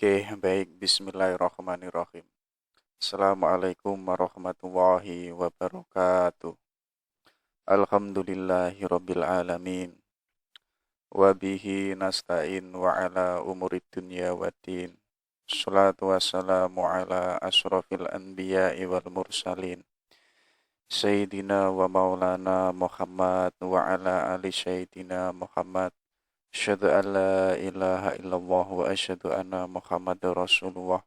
Oke, baik. Bismillahirrahmanirrahim. Assalamualaikum warahmatullahi wabarakatuh. Alhamdulillahirabbil alamin. Wa bihi nasta'in wa ala umurid dunya waddin. Salatu wassalamu ala asrafil anbiya'i wal mursalin. Sayyidina wa maulana Muhammad wa ala ali sayyidina Muhammad. Asyhadu an la ilaha illallah wa asyhadu anna Muhammadar Rasulullah.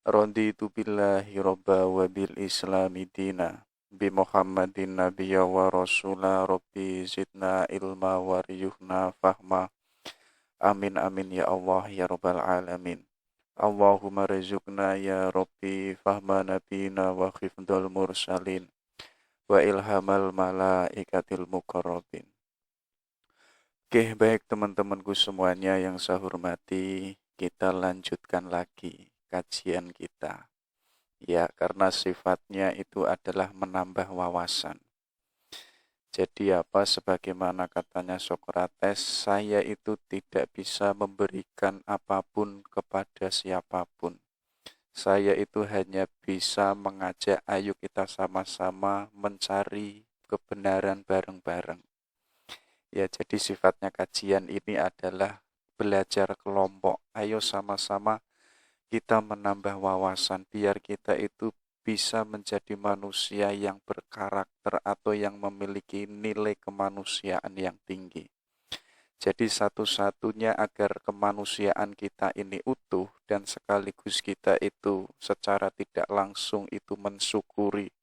Raditu billahi robba wa bil islami dina bi Muhammadin nabiyya wa rasula rabbi zidna ilma wa riyuhna fahma. Amin amin ya Allah ya rabbal alamin. Allahumma rizukna ya rabbi fahma nabina wa khifdal mursalin wa ilhamal malaikatil muqarrabin. Oke, baik teman-temanku semuanya yang saya hormati, kita lanjutkan lagi kajian kita. Ya, karena sifatnya itu adalah menambah wawasan. Jadi apa, sebagaimana katanya Sokrates, saya itu tidak bisa memberikan apapun kepada siapapun. Saya itu hanya bisa mengajak, ayo kita sama-sama mencari kebenaran bareng-bareng. Ya, jadi sifatnya kajian ini adalah belajar kelompok. Ayo sama-sama kita menambah wawasan biar kita itu bisa menjadi manusia yang berkarakter atau yang memiliki nilai kemanusiaan yang tinggi. Jadi satu-satunya agar kemanusiaan kita ini utuh dan sekaligus kita itu secara tidak langsung itu mensyukuri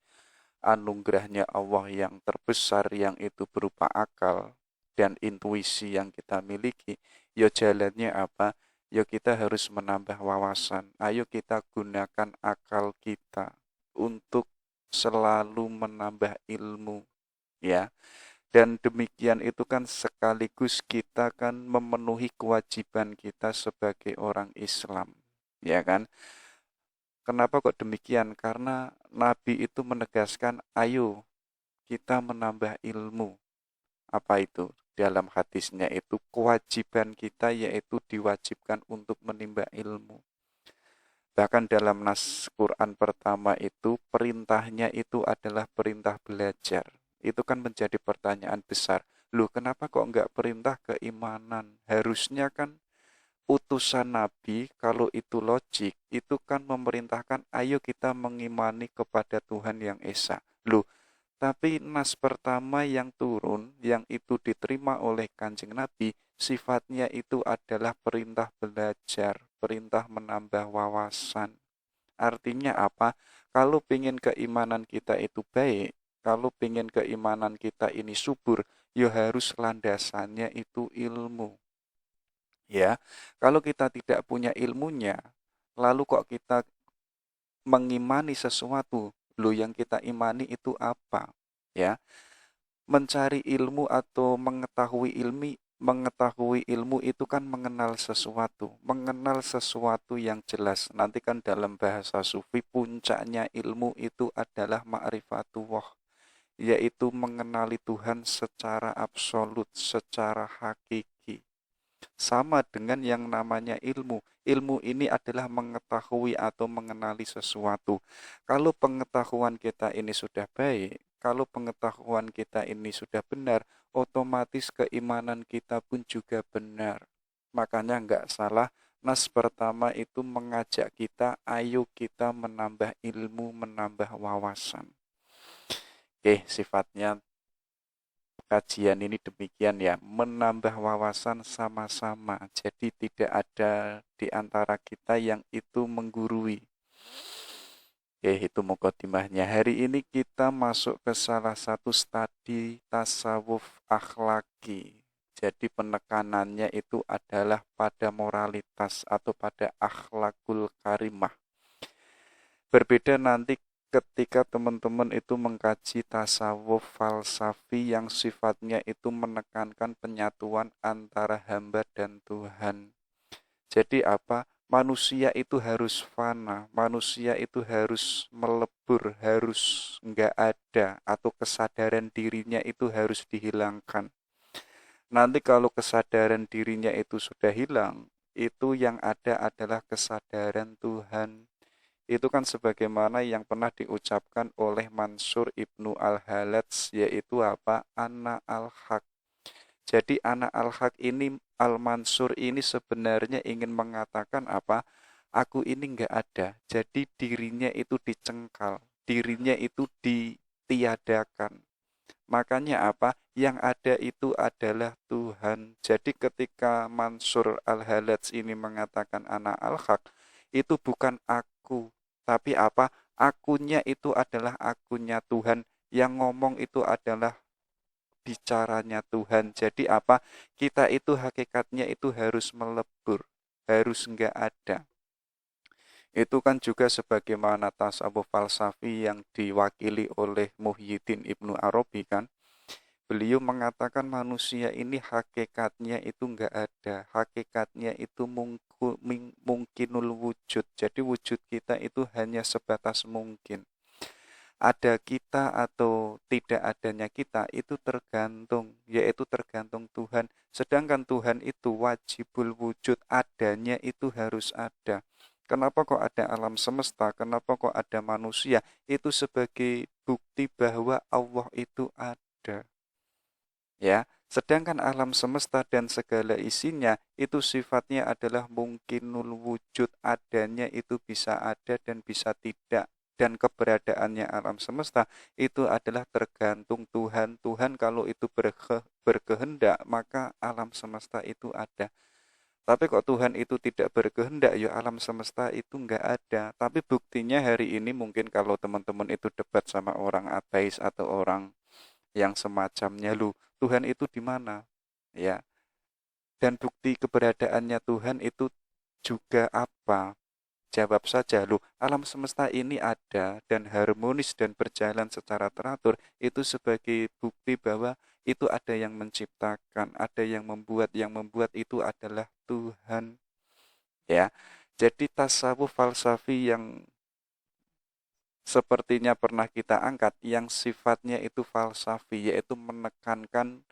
anugerahnya Allah yang terbesar yang itu berupa akal dan intuisi yang kita miliki. Ya jalannya apa? Ya kita harus menambah wawasan. Ayo kita gunakan akal kita untuk selalu menambah ilmu, ya. Dan demikian itu kan sekaligus kita kan memenuhi kewajiban kita sebagai orang Islam, ya kan? Kenapa kok demikian? Karena Nabi itu menegaskan, ayo kita menambah ilmu. Apa itu? Dalam hadisnya itu kewajiban kita yaitu diwajibkan untuk menimba ilmu. Bahkan dalam nas Quran pertama itu perintahnya itu adalah perintah belajar. Itu kan menjadi pertanyaan besar. Loh, kenapa kok enggak perintah keimanan? Harusnya kan utusan Nabi kalau itu logik itu kan memerintahkan ayo kita mengimani kepada Tuhan yang Esa. Loh, tapi nas pertama yang turun, yang itu diterima oleh Kanjeng Nabi, sifatnya itu adalah perintah belajar, perintah menambah wawasan. Artinya apa? Kalau ingin keimanan kita itu baik, kalau ingin keimanan kita ini subur, ya harus landasannya itu ilmu. Ya, kalau kita tidak punya ilmunya, lalu kok kita mengimani sesuatu, lo yang kita imani itu apa? Ya, mencari ilmu atau mengetahui ilmu itu kan mengenal sesuatu yang jelas. Nanti kan dalam bahasa sufi puncaknya ilmu itu adalah ma'rifatullah, yaitu mengenali Tuhan secara absolut, secara hakiki. Sama dengan yang namanya ilmu. Ilmu ini adalah mengetahui atau mengenali sesuatu. Kalau pengetahuan kita ini sudah baik, kalau pengetahuan kita ini sudah benar, otomatis keimanan kita pun juga benar. Makanya enggak salah, nas pertama itu mengajak kita, ayo kita menambah ilmu, menambah wawasan. Oke, sifatnya kajian ini demikian ya, menambah wawasan sama-sama. Jadi tidak ada di antara kita yang itu menggurui. Oke, itu mukadimahnya. Hari ini kita masuk ke salah satu studi tasawuf akhlaki. Jadi penekanannya itu adalah pada moralitas atau pada akhlakul karimah. Berbeda nanti ketika teman-teman itu mengkaji tasawuf falsafi yang sifatnya itu menekankan penyatuan antara hamba dan Tuhan. Jadi apa? Manusia itu harus fana, manusia itu harus melebur, harus enggak ada, atau kesadaran dirinya itu harus dihilangkan. Nanti kalau kesadaran dirinya itu sudah hilang, itu yang ada adalah kesadaran Tuhan. Itu kan sebagaimana yang pernah diucapkan oleh Mansur Ibnu Al-Halats, yaitu apa? Ana al-Haq. Jadi Ana al-Haq ini, Al-Mansur ini sebenarnya ingin mengatakan apa? Aku ini enggak ada. Jadi dirinya itu dicengkal, dirinya itu ditiadakan. Makanya apa? Yang ada itu adalah Tuhan. Jadi ketika Mansur Al-Halats ini mengatakan Ana al-Haq, itu bukan aku, tapi apa? Akunya itu adalah akunya Tuhan. Yang ngomong itu adalah bicaranya Tuhan. Jadi apa? Kita itu hakikatnya itu harus melebur, harus enggak ada. Itu kan juga sebagaimana tasawuf falsafi yang diwakili oleh Muhyiddin Ibnu Arabi kan. Beliau mengatakan manusia ini hakikatnya itu enggak ada. Hakikatnya itu mungkinul wujud. Jadi wujud kita itu hanya sebatas mungkin. Ada kita atau tidak adanya kita itu tergantung, yaitu tergantung Tuhan. Sedangkan Tuhan itu wajibul wujud, adanya itu harus ada. Kenapa kok ada alam semesta? Kenapa kok ada manusia? Itu sebagai bukti bahwa Allah itu ada. Ya, sedangkan alam semesta dan segala isinya itu sifatnya adalah mungkinul wujud, adanya itu bisa ada dan bisa tidak. Dan keberadaannya alam semesta itu adalah tergantung Tuhan. Tuhan kalau itu berkehendak, maka alam semesta itu ada. Tapi kok Tuhan itu tidak berkehendak, ya alam semesta itu enggak ada. Tapi buktinya hari ini mungkin kalau teman-teman itu debat sama orang ateis atau orang yang semacamnya, lu Tuhan itu di mana? Ya. Dan bukti keberadaannya Tuhan itu juga apa? Jawab saja, lu alam semesta ini ada dan harmonis dan berjalan secara teratur, itu sebagai bukti bahwa itu ada yang menciptakan, ada yang membuat itu adalah Tuhan. Ya. Jadi tasawuf falsafi yang sepertinya pernah kita angkat yang sifatnya itu falsafi, yaitu menekankan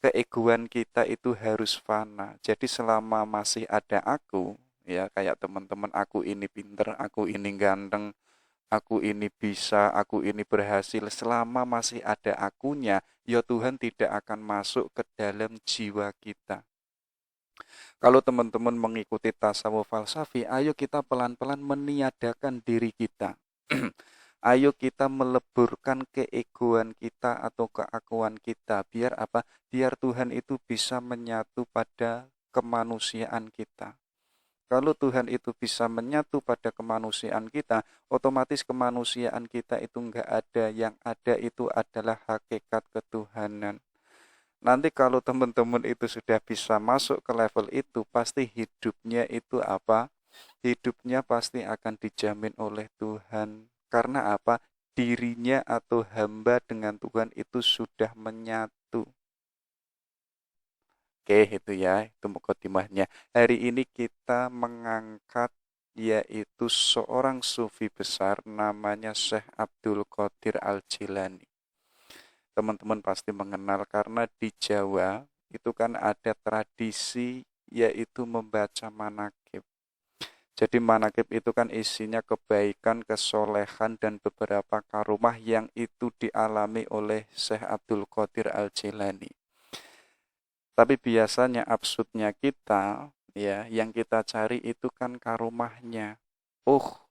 keegoan kita itu harus fana. Jadi selama masih ada aku, ya kayak teman-teman, aku ini pinter, aku ini ganteng, aku ini bisa, aku ini berhasil, selama masih ada akunya, ya Tuhan tidak akan masuk ke dalam jiwa kita. Kalau teman-teman mengikuti tasawuf falsafi, ayo kita pelan-pelan meniadakan diri kita. Ayo kita meleburkan keegoan kita atau keakuan kita. Biar apa? Biar Tuhan itu bisa menyatu pada kemanusiaan kita. Kalau Tuhan itu bisa menyatu pada kemanusiaan kita, otomatis kemanusiaan kita itu enggak ada. Yang ada itu adalah hakikat ketuhanan. Nanti kalau teman-teman itu sudah bisa masuk ke level itu, pasti hidupnya itu apa? Hidupnya pasti akan dijamin oleh Tuhan. Karena apa? Dirinya atau hamba dengan Tuhan itu sudah menyatu. Oke, itu ya, itu mukadimahnya. Hari ini kita mengangkat yaitu seorang sufi besar namanya Syekh Abdul Qadir Al-Jilani. Teman-teman pasti mengenal karena di Jawa itu kan ada tradisi yaitu membaca manakib. Jadi manakib itu kan isinya kebaikan, kesolehan, dan beberapa karomah yang itu dialami oleh Syekh Abdul Qadir Al-Jilani. Tapi biasanya absurdnya kita, ya, yang kita cari itu kan karomahnya. Oh,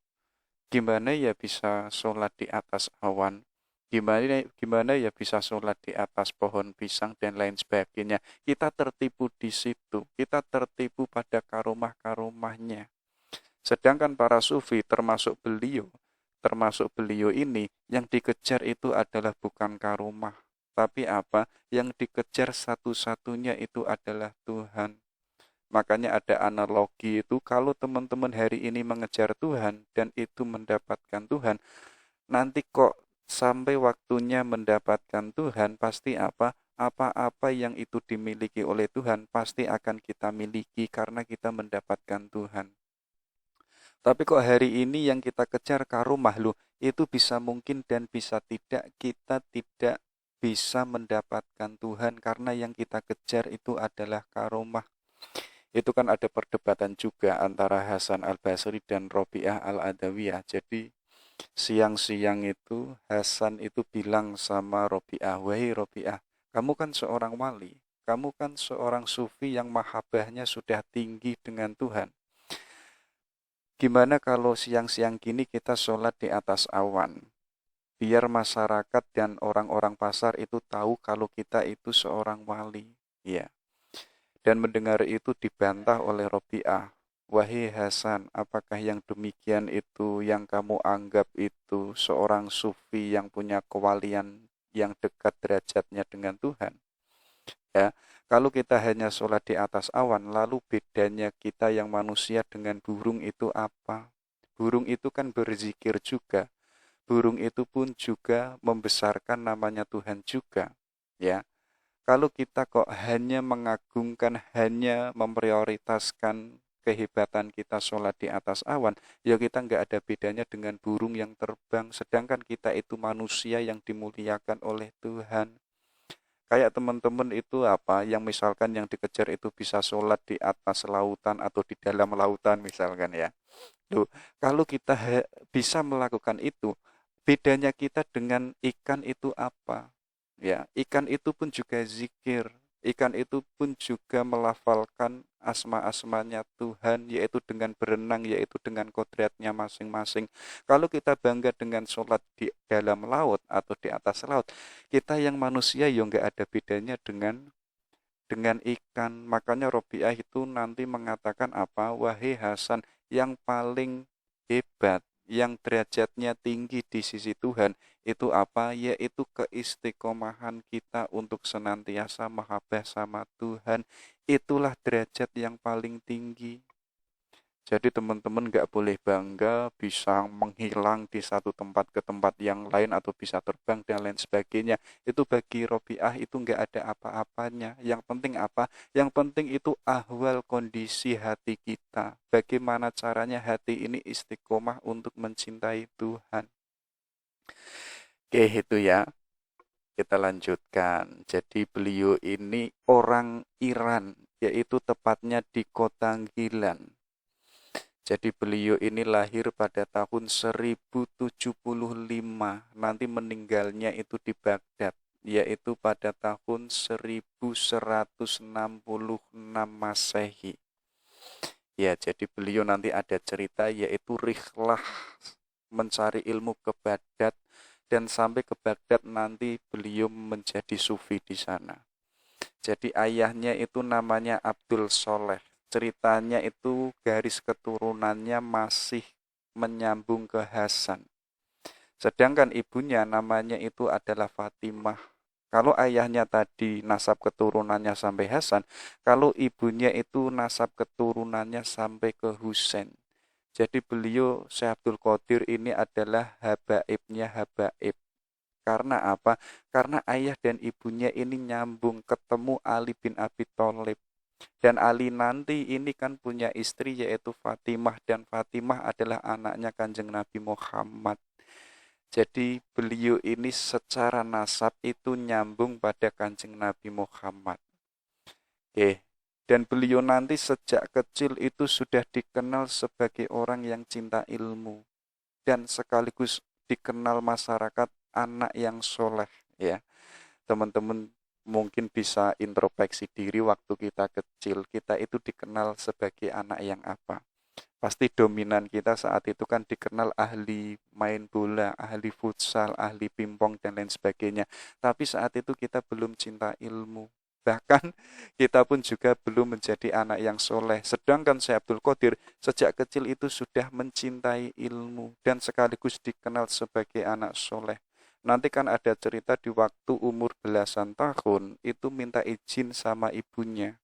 gimana ya bisa sholat di atas awan? Gimana ya bisa sholat di atas pohon pisang dan lain sebagainya. Kita tertipu di situ. Kita tertipu pada karomah-karomahnya. Sedangkan para sufi termasuk beliau ini yang dikejar itu adalah bukan karomah. Tapi apa? Yang dikejar satu-satunya itu adalah Tuhan. Makanya ada analogi itu, kalau teman-teman hari ini mengejar Tuhan dan itu mendapatkan Tuhan, nanti kok sampai waktunya mendapatkan Tuhan, pasti apa? Apa-apa yang itu dimiliki oleh Tuhan pasti akan kita miliki karena kita mendapatkan Tuhan. Tapi kok hari ini yang kita kejar karomah loh, itu bisa mungkin dan bisa tidak, kita tidak bisa mendapatkan Tuhan karena yang kita kejar itu adalah karomah. Itu kan ada perdebatan juga antara Hasan al-Basri dan Robi'ah al-Adawiyah. Jadi siang-siang itu Hasan itu bilang sama Robi'ah, wahai Robi'ah, kamu kan seorang wali, kamu kan seorang sufi yang mahabbahnya sudah tinggi dengan Tuhan. Gimana kalau siang-siang gini kita sholat di atas awan? Biar masyarakat dan orang-orang pasar itu tahu kalau kita itu seorang wali. Ya. Dan mendengar itu dibantah oleh Robi'ah. Wahai Hasan, apakah yang demikian itu yang kamu anggap itu seorang sufi yang punya kewalian yang dekat derajatnya dengan Tuhan? Ya, kalau kita hanya sholat di atas awan, lalu bedanya kita yang manusia dengan burung itu apa? Burung itu kan berzikir juga. Burung itu pun juga membesarkan namanya Tuhan juga. Ya, kalau kita kok hanya mengagungkan, hanya memprioritaskan kehebatan kita sholat di atas awan, ya kita nggak ada bedanya dengan burung yang terbang, sedangkan kita itu manusia yang dimuliakan oleh Tuhan. Kayak teman-teman itu apa, yang misalkan yang dikejar itu bisa sholat di atas lautan atau di dalam lautan misalkan ya. Loh, kalau kita bisa melakukan itu, bedanya kita dengan ikan itu apa? Ya, ikan itu pun juga zikir. Ikan itu pun juga melafalkan asma-asmanya Tuhan, yaitu dengan berenang, yaitu dengan kodratnya masing-masing. Kalau kita bangga dengan sholat di dalam laut atau di atas laut, kita yang manusia ya nggak ada bedanya dengan ikan. Makanya Robiah itu nanti mengatakan apa? Wahai Hasan, yang paling hebat, yang derajatnya tinggi di sisi Tuhan, itu apa? Yaitu keistiqomahan kita untuk senantiasa mahabbah sama Tuhan. Itulah derajat yang paling tinggi. Jadi teman-teman nggak boleh bangga bisa menghilang di satu tempat ke tempat yang lain atau bisa terbang dan lain sebagainya. Itu bagi Robiah itu nggak ada apa-apanya. Yang penting apa? Yang penting itu ahwal kondisi hati kita. Bagaimana caranya hati ini istiqomah untuk mencintai Tuhan. Oke itu ya. Kita lanjutkan. Jadi beliau ini orang Iran, yaitu tepatnya di kota Gilan. Jadi beliau ini lahir pada tahun 1075, nanti meninggalnya itu di Baghdad, yaitu pada tahun 1166 Masehi. Ya, jadi beliau nanti ada cerita yaitu rihlah mencari ilmu ke Baghdad dan sampai ke Baghdad nanti beliau menjadi sufi di sana. Jadi ayahnya itu namanya Abdul Soleh. Ceritanya itu garis keturunannya masih menyambung ke Hasan. Sedangkan ibunya namanya itu adalah Fatimah. Kalau ayahnya tadi nasab keturunannya sampai Hasan, kalau ibunya itu nasab keturunannya sampai ke Husain. Jadi beliau Syekh Abdul Qadir ini adalah habaibnya habaib. Karena apa? Karena ayah dan ibunya ini nyambung ketemu Ali bin Abi Thalib. Dan Ali nanti ini kan punya istri yaitu Fatimah dan Fatimah adalah anaknya Kanjeng Nabi Muhammad. Jadi beliau ini secara nasab itu nyambung pada Kanjeng Nabi Muhammad. Oke. Dan beliau nanti sejak kecil itu sudah dikenal sebagai orang yang cinta ilmu dan sekaligus dikenal masyarakat anak yang soleh ya. Teman-teman mungkin bisa introspeksi diri waktu kita kecil, kita itu dikenal sebagai anak yang apa. Pasti dominan kita saat itu kan dikenal ahli main bola, ahli futsal, ahli pingpong dan lain sebagainya. Tapi saat itu kita belum cinta ilmu. Bahkan kita pun juga belum menjadi anak yang soleh. Sedangkan Syekh Abdul Qadir sejak kecil itu sudah mencintai ilmu dan sekaligus dikenal sebagai anak soleh. Nanti kan ada cerita di waktu umur belasan tahun itu minta izin sama ibunya.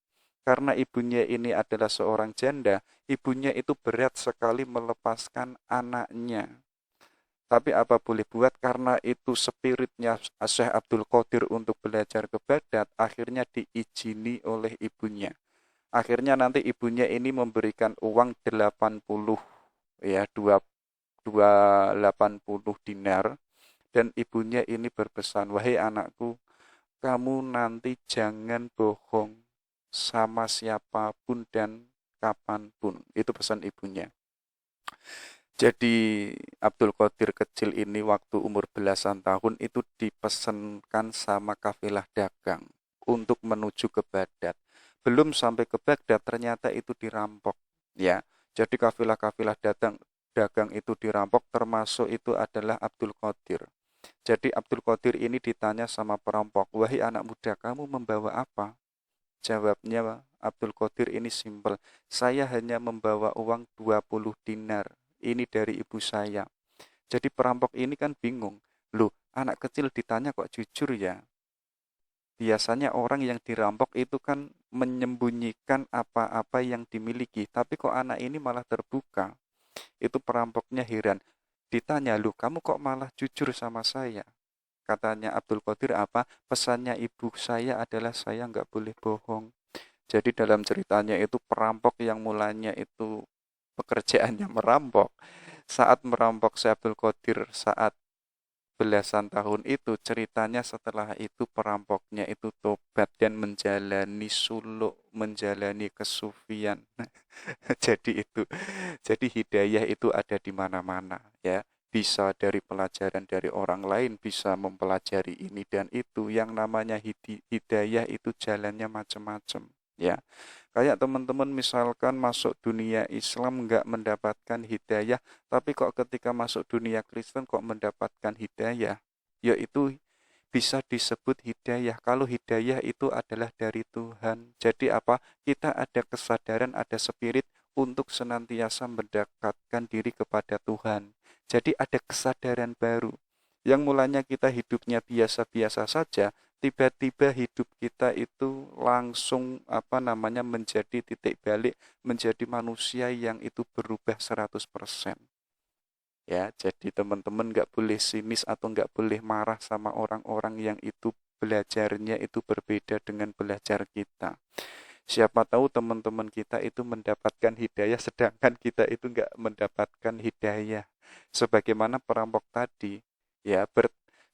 Karena ibunya ini adalah seorang janda, ibunya itu berat sekali melepaskan anaknya. Tapi apa boleh buat, karena itu spiritnya Syekh Abdul Qadir untuk belajar ke Baghdad, akhirnya diizini oleh ibunya. Akhirnya nanti ibunya ini memberikan uang 80 ya 280 dinar, dan ibunya ini berpesan, wahai anakku, kamu nanti jangan bohong. sama siapapun dan kapanpun. Itu pesan ibunya. Jadi Abdul Qadir kecil ini waktu umur belasan tahun itu dipesankan sama kafilah dagang untuk menuju ke Baghdad. Belum sampai ke Baghdad ternyata itu dirampok, ya. Jadi kafilah-kafilah dagang itu dirampok, termasuk itu adalah Abdul Qadir. Jadi Abdul Qadir ini ditanya sama perampok, "Wahai anak muda, kamu membawa apa?" Jawabnya Abdul Qadir ini simpel, "Saya hanya membawa uang 20 dinar. Ini dari ibu saya." Jadi perampok ini kan bingung. Loh, anak kecil ditanya kok jujur ya? Biasanya orang yang dirampok itu kan menyembunyikan apa-apa yang dimiliki. Tapi kok anak ini malah terbuka? Itu perampoknya heran. Ditanya, "Loh, kamu kok malah jujur sama saya?" Katanya Abdul Qadir apa? "Pesannya ibu saya adalah saya nggak boleh bohong." Jadi dalam ceritanya itu perampok yang mulanya itu pekerjaannya merampok. Saat merampok si Abdul Qadir saat belasan tahun itu, ceritanya setelah itu perampoknya itu tobat dan menjalani suluk, menjalani kesufian. Jadi itu, jadi hidayah itu ada di mana-mana, ya. Bisa dari pelajaran dari orang lain, bisa mempelajari ini dan itu. Yang namanya hidayah itu jalannya macam-macam, ya. Kayak teman-teman misalkan masuk dunia Islam nggak mendapatkan hidayah, tapi kok ketika masuk dunia Kristen kok mendapatkan hidayah, yaitu bisa disebut hidayah. Kalau hidayah itu adalah dari Tuhan. Jadi apa? Kita ada kesadaran, ada spirit untuk senantiasa mendekatkan diri kepada Tuhan. Jadi ada kesadaran baru. Yang mulanya kita hidupnya biasa-biasa saja, tiba-tiba hidup kita itu langsung menjadi titik balik, menjadi manusia yang itu berubah 100%. Ya, jadi teman-teman nggak boleh sinis atau nggak boleh marah sama orang-orang yang itu belajarnya itu berbeda dengan belajar kita. Siapa tahu teman-teman kita itu mendapatkan hidayah sedangkan kita itu nggak mendapatkan hidayah. Sebagaimana perampok tadi, ya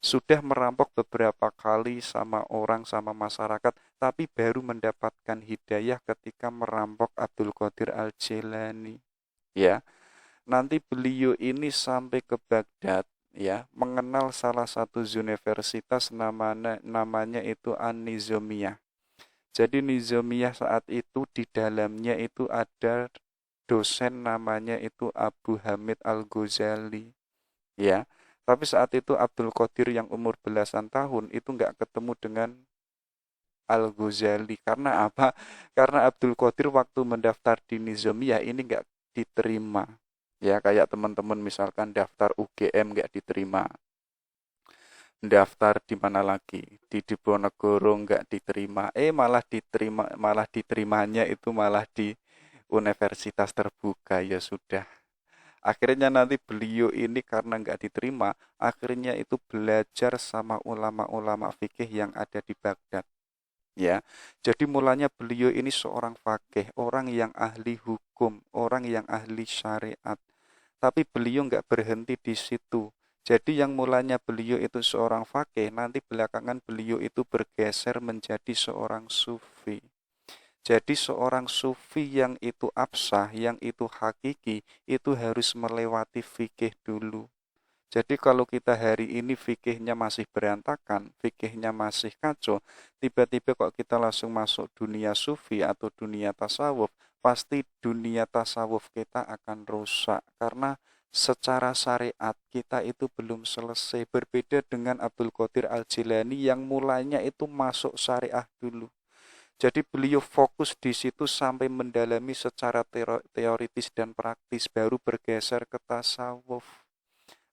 sudah merampok beberapa kali sama orang sama masyarakat, tapi baru mendapatkan hidayah ketika merampok Abdul Qadir Al-Jilani. Ya, nanti beliau ini sampai ke Baghdad, ya, mengenal salah satu universitas namanya itu An-Nizamiyah. Jadi Nizamiyah saat itu di dalamnya itu ada dosen namanya itu Abu Hamid Al-Ghazali, ya. Tapi saat itu Abdul Qadir yang umur belasan tahun itu nggak ketemu dengan Al-Ghazali. Karena apa? Karena Abdul Qadir waktu mendaftar di Nizamiyah ini nggak diterima. Ya, kayak teman-teman misalkan daftar UGM nggak diterima. Daftar di mana lagi? Di Diponegoro nggak diterima. Malah diterimanya itu malah di universitas terbuka. Ya sudah. Akhirnya nanti beliau ini karena nggak diterima, akhirnya itu belajar sama ulama-ulama fikih yang ada di Baghdad. Ya, jadi mulanya beliau ini seorang fakih, orang yang ahli hukum, orang yang ahli syariat. Tapi beliau nggak berhenti di situ. Jadi yang mulanya beliau itu seorang fakih, nanti belakangan beliau itu bergeser menjadi seorang sufi. Jadi seorang sufi yang itu absah, yang itu hakiki, itu harus melewati fikih dulu. Jadi kalau kita hari ini fikihnya masih berantakan, fikihnya masih kacau, tiba-tiba kok kita langsung masuk dunia sufi atau dunia tasawuf, pasti dunia tasawuf kita akan rusak. Karena secara syariat kita itu belum selesai. Berbeda dengan Abdul Qadir Al-Jilani yang mulanya itu masuk syariah dulu. Jadi beliau fokus di situ sampai mendalami secara teoritis dan praktis, baru bergeser ke tasawuf.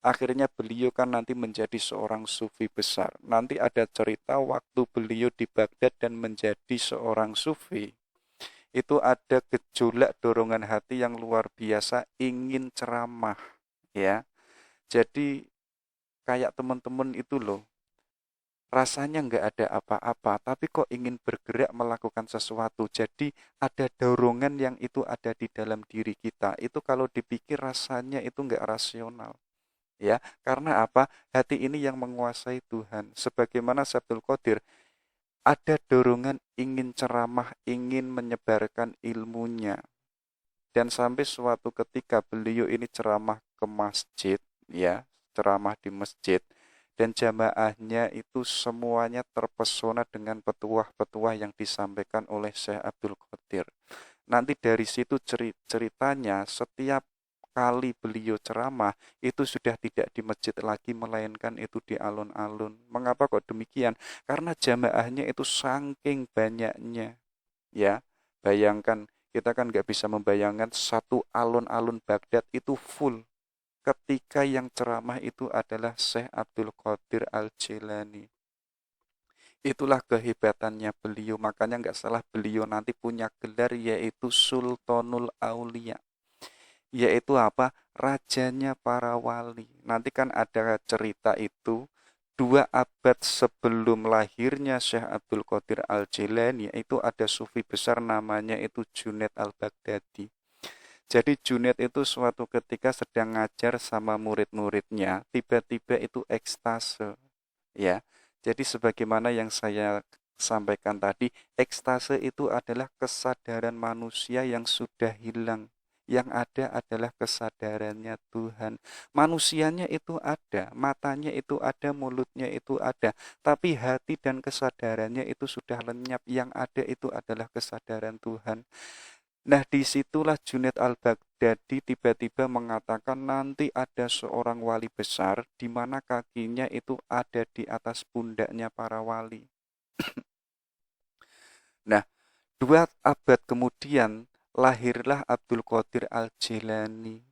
Akhirnya beliau kan nanti menjadi seorang sufi besar. Nanti ada cerita waktu beliau di Baghdad dan menjadi seorang sufi. Itu ada gejolak dorongan hati yang luar biasa ingin ceramah, ya. Jadi kayak teman-teman itu loh, rasanya nggak ada apa-apa, tapi kok ingin bergerak melakukan sesuatu. Jadi ada dorongan yang itu ada di dalam diri kita. Itu kalau dipikir rasanya itu nggak rasional. Ya, karena apa? Hati ini yang menguasai Tuhan. Sebagaimana Abdul Qadir, ada dorongan ingin ceramah, ingin menyebarkan ilmunya. Dan sampai suatu ketika beliau ini ceramah ke masjid, ya, ceramah di masjid, dan jamaahnya itu semuanya terpesona dengan petuah-petuah yang disampaikan oleh Syekh Abdul Qadir. Nanti dari situ ceritanya setiap kali beliau ceramah itu sudah tidak di masjid lagi melainkan itu di alun-alun. Mengapa kok demikian? Karena jamaahnya itu saking banyaknya. Ya, bayangkan kita kan nggak bisa membayangkan satu alun-alun Baghdad itu full ketika yang ceramah itu adalah Syekh Abdul Qadir Al-Jilani. Itulah kehebatannya beliau, makanya nggak salah beliau nanti punya gelar yaitu Sultanul Aulia, yaitu apa? Rajanya para wali. Nanti kan ada cerita itu 2 abad sebelum lahirnya Syekh Abdul Qadir Al-Jilani itu ada sufi besar namanya itu Junaid Al-Baghdadi. Jadi Junaid itu suatu ketika sedang ngajar sama murid-muridnya, tiba-tiba itu ekstase, ya. Jadi sebagaimana yang saya sampaikan tadi, ekstase itu adalah kesadaran manusia yang sudah hilang. Yang ada adalah kesadarannya Tuhan. Manusianya itu ada, matanya itu ada, mulutnya itu ada, tapi hati dan kesadarannya itu sudah lenyap. Yang ada itu adalah kesadaran Tuhan. Nah, disitulah Junaid Al-Baghdadi tiba-tiba mengatakan nanti ada seorang wali besar di mana kakinya itu ada di atas pundaknya para wali. Nah, 2 abad kemudian lahirlah Abdul Qadir Al-Jilani.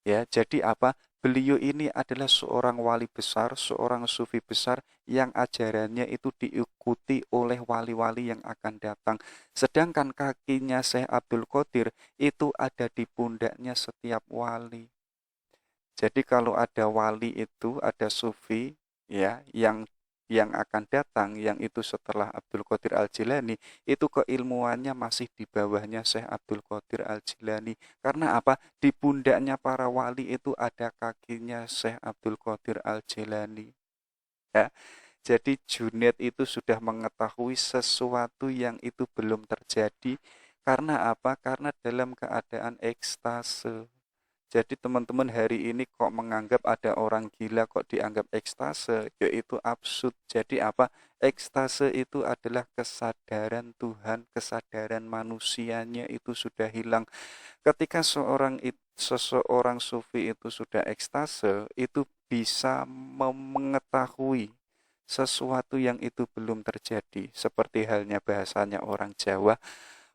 Ya, jadi apa? Beliau ini adalah seorang wali besar, seorang sufi besar yang ajarannya itu diikuti oleh wali-wali yang akan datang. Sedangkan kakinya Syekh Abdul Qadir itu ada di pundaknya setiap wali. Jadi kalau ada wali itu, ada sufi ya yang akan datang, yang itu setelah Abdul Qadir Al-Jilani, itu keilmuannya masih di bawahnya Syekh Abdul Qadir Al-Jilani. Karena apa? Di pundaknya para wali itu ada kakinya Syekh Abdul Qadir Al-Jilani. Ya. Jadi Junaid itu sudah mengetahui sesuatu yang itu belum terjadi. Karena apa? Karena dalam keadaan ekstase. Jadi teman-teman hari ini kok menganggap ada orang gila kok dianggap ekstase, yaitu absurd. Jadi apa? Ekstase itu adalah kesadaran Tuhan, kesadaran manusianya itu sudah hilang. Ketika seseorang sufi itu sudah ekstase, itu bisa mengetahui sesuatu yang itu belum terjadi. Seperti halnya bahasanya orang Jawa,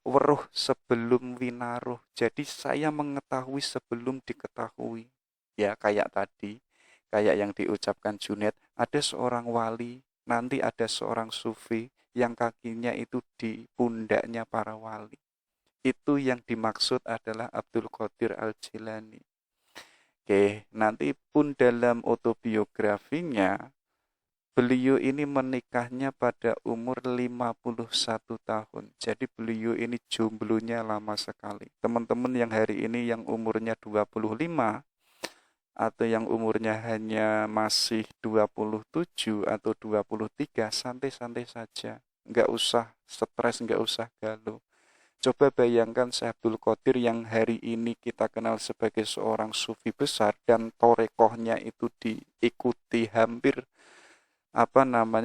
weruh sebelum winaruh. Jadi saya mengetahui sebelum diketahui. Ya kayak tadi, kayak yang diucapkan Junaid, ada seorang wali, nanti ada seorang sufi yang kakinya itu di pundaknya para wali. Itu yang dimaksud adalah Abdul Qadir Al-Jilani. Oke, nanti pun dalam autobiografinya beliau ini menikahnya pada umur 51 tahun. Jadi beliau ini jomblonya lama sekali. Teman-teman yang hari ini yang umurnya 25 atau yang umurnya hanya masih 27 atau 23, santai-santai saja. Nggak usah stres, nggak usah galau. Coba bayangkan Syekh Abdul Qadir yang hari ini kita kenal sebagai seorang sufi besar dan torekohnya itu diikuti hampir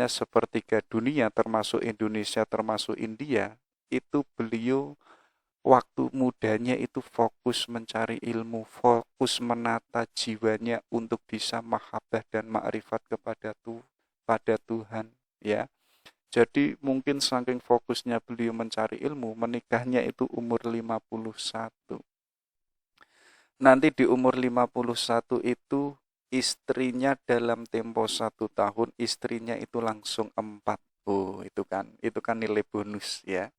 sepertiga dunia termasuk Indonesia termasuk India. Itu beliau waktu mudanya itu fokus mencari ilmu, fokus menata jiwanya untuk bisa mahabbah dan ma'rifat pada Tuhan, ya. Jadi mungkin saking fokusnya beliau mencari ilmu, menikahnya itu umur 51. Nanti di umur 51 itu istrinya dalam tempo 1 tahun, istrinya itu langsung 4. Oh, itu kan nilai bonus ya.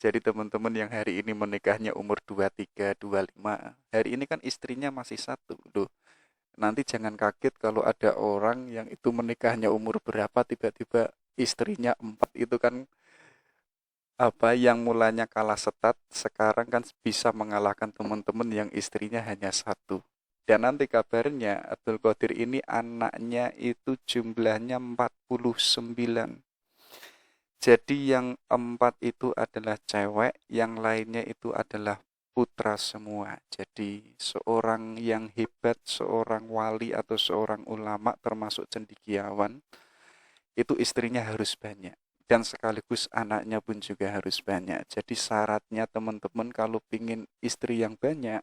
Jadi teman-teman yang hari ini menikahnya umur 23, 25, hari ini kan istrinya masih 1. Loh, nanti jangan kaget kalau ada orang yang itu menikahnya umur berapa tiba-tiba istrinya 4. Itu kan yang mulanya kalah setat sekarang kan bisa mengalahkan teman-teman yang istrinya hanya 1. Dan nanti kabarnya Abdul Qadir ini anaknya itu jumlahnya 49. Jadi yang 4 itu adalah cewek, yang lainnya itu adalah putra semua. Jadi seorang yang hebat, seorang wali atau seorang ulama termasuk cendekiawan, itu istrinya harus banyak. Dan sekaligus anaknya pun juga harus banyak. Jadi syaratnya teman-teman kalau pingin istri yang banyak,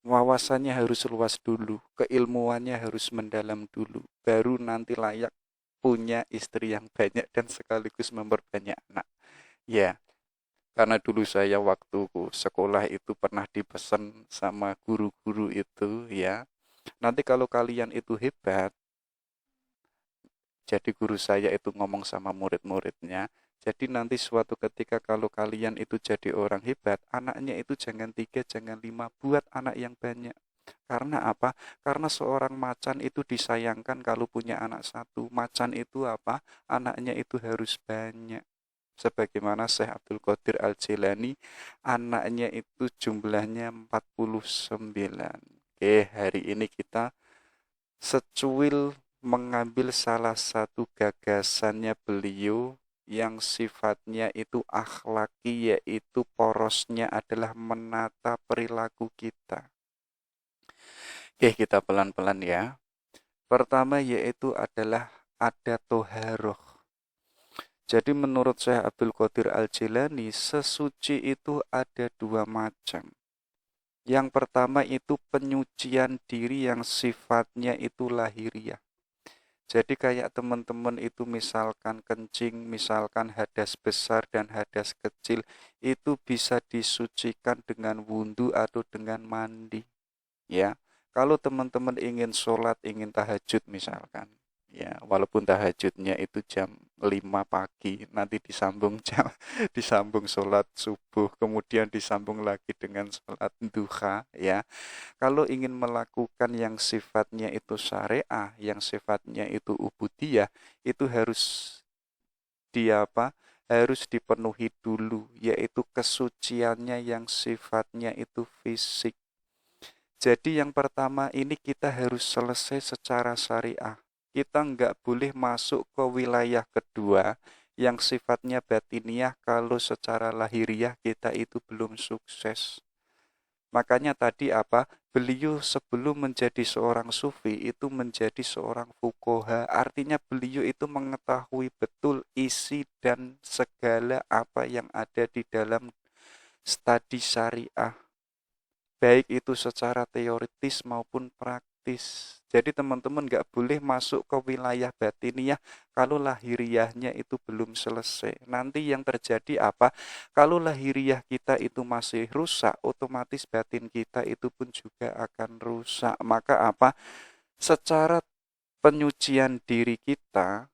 wawasannya harus luas dulu, keilmuannya harus mendalam dulu, baru nanti layak punya istri yang banyak dan sekaligus memperbanyak anak. Ya, karena dulu saya waktu sekolah itu pernah dipesan sama guru-guru itu ya, nanti kalau kalian itu hebat, jadi guru saya itu ngomong sama murid-muridnya, jadi nanti suatu ketika kalau kalian itu jadi orang hebat, anaknya itu jangan 3, jangan 5, buat anak yang banyak. Karena apa? Karena seorang macan itu disayangkan kalau punya anak satu. Macan itu apa? Anaknya itu harus banyak. Sebagaimana Syekh Abdul Qadir Al-Jilani, anaknya itu jumlahnya 49. Oke, hari ini kita secuil mengambil salah satu gagasannya beliau yang sifatnya itu akhlaki, yaitu porosnya adalah menata perilaku kita. Oke, kita pelan-pelan ya. Pertama yaitu adalah ada toharoh. Jadi menurut Syekh Abdul Qadir Al-Jilani, sesuci itu ada 2 macam. Yang pertama itu penyucian diri yang sifatnya itu lahiriah. Jadi kayak teman-teman itu misalkan kencing, misalkan hadas besar dan hadas kecil, itu bisa disucikan dengan wudhu atau dengan mandi. Ya, kalau teman-teman ingin sholat, ingin tahajud misalkan, ya, walaupun tahajudnya itu jam 5 pagi, nanti disambung disambung sholat subuh, kemudian disambung lagi dengan sholat duha, ya. Kalau ingin melakukan yang sifatnya itu syariah, yang sifatnya itu ubudiyah, itu harus harus dipenuhi dulu, yaitu kesuciannya yang sifatnya itu fisik. Jadi yang pertama ini kita harus selesai secara syariah. Kita nggak boleh masuk ke wilayah kedua yang sifatnya batiniah kalau secara lahiriah kita itu belum sukses. Makanya tadi apa? Beliau sebelum menjadi seorang sufi itu menjadi seorang fuqaha. Artinya beliau itu mengetahui betul isi dan segala apa yang ada di dalam studi syariah, baik itu secara teoritis maupun praktis. Jadi teman-teman nggak boleh masuk ke wilayah batiniah kalau lahiriahnya itu belum selesai. Nanti yang terjadi apa? Kalau lahiriah kita itu masih rusak, otomatis batin kita itu pun juga akan rusak. Maka apa? Secara penyucian diri kita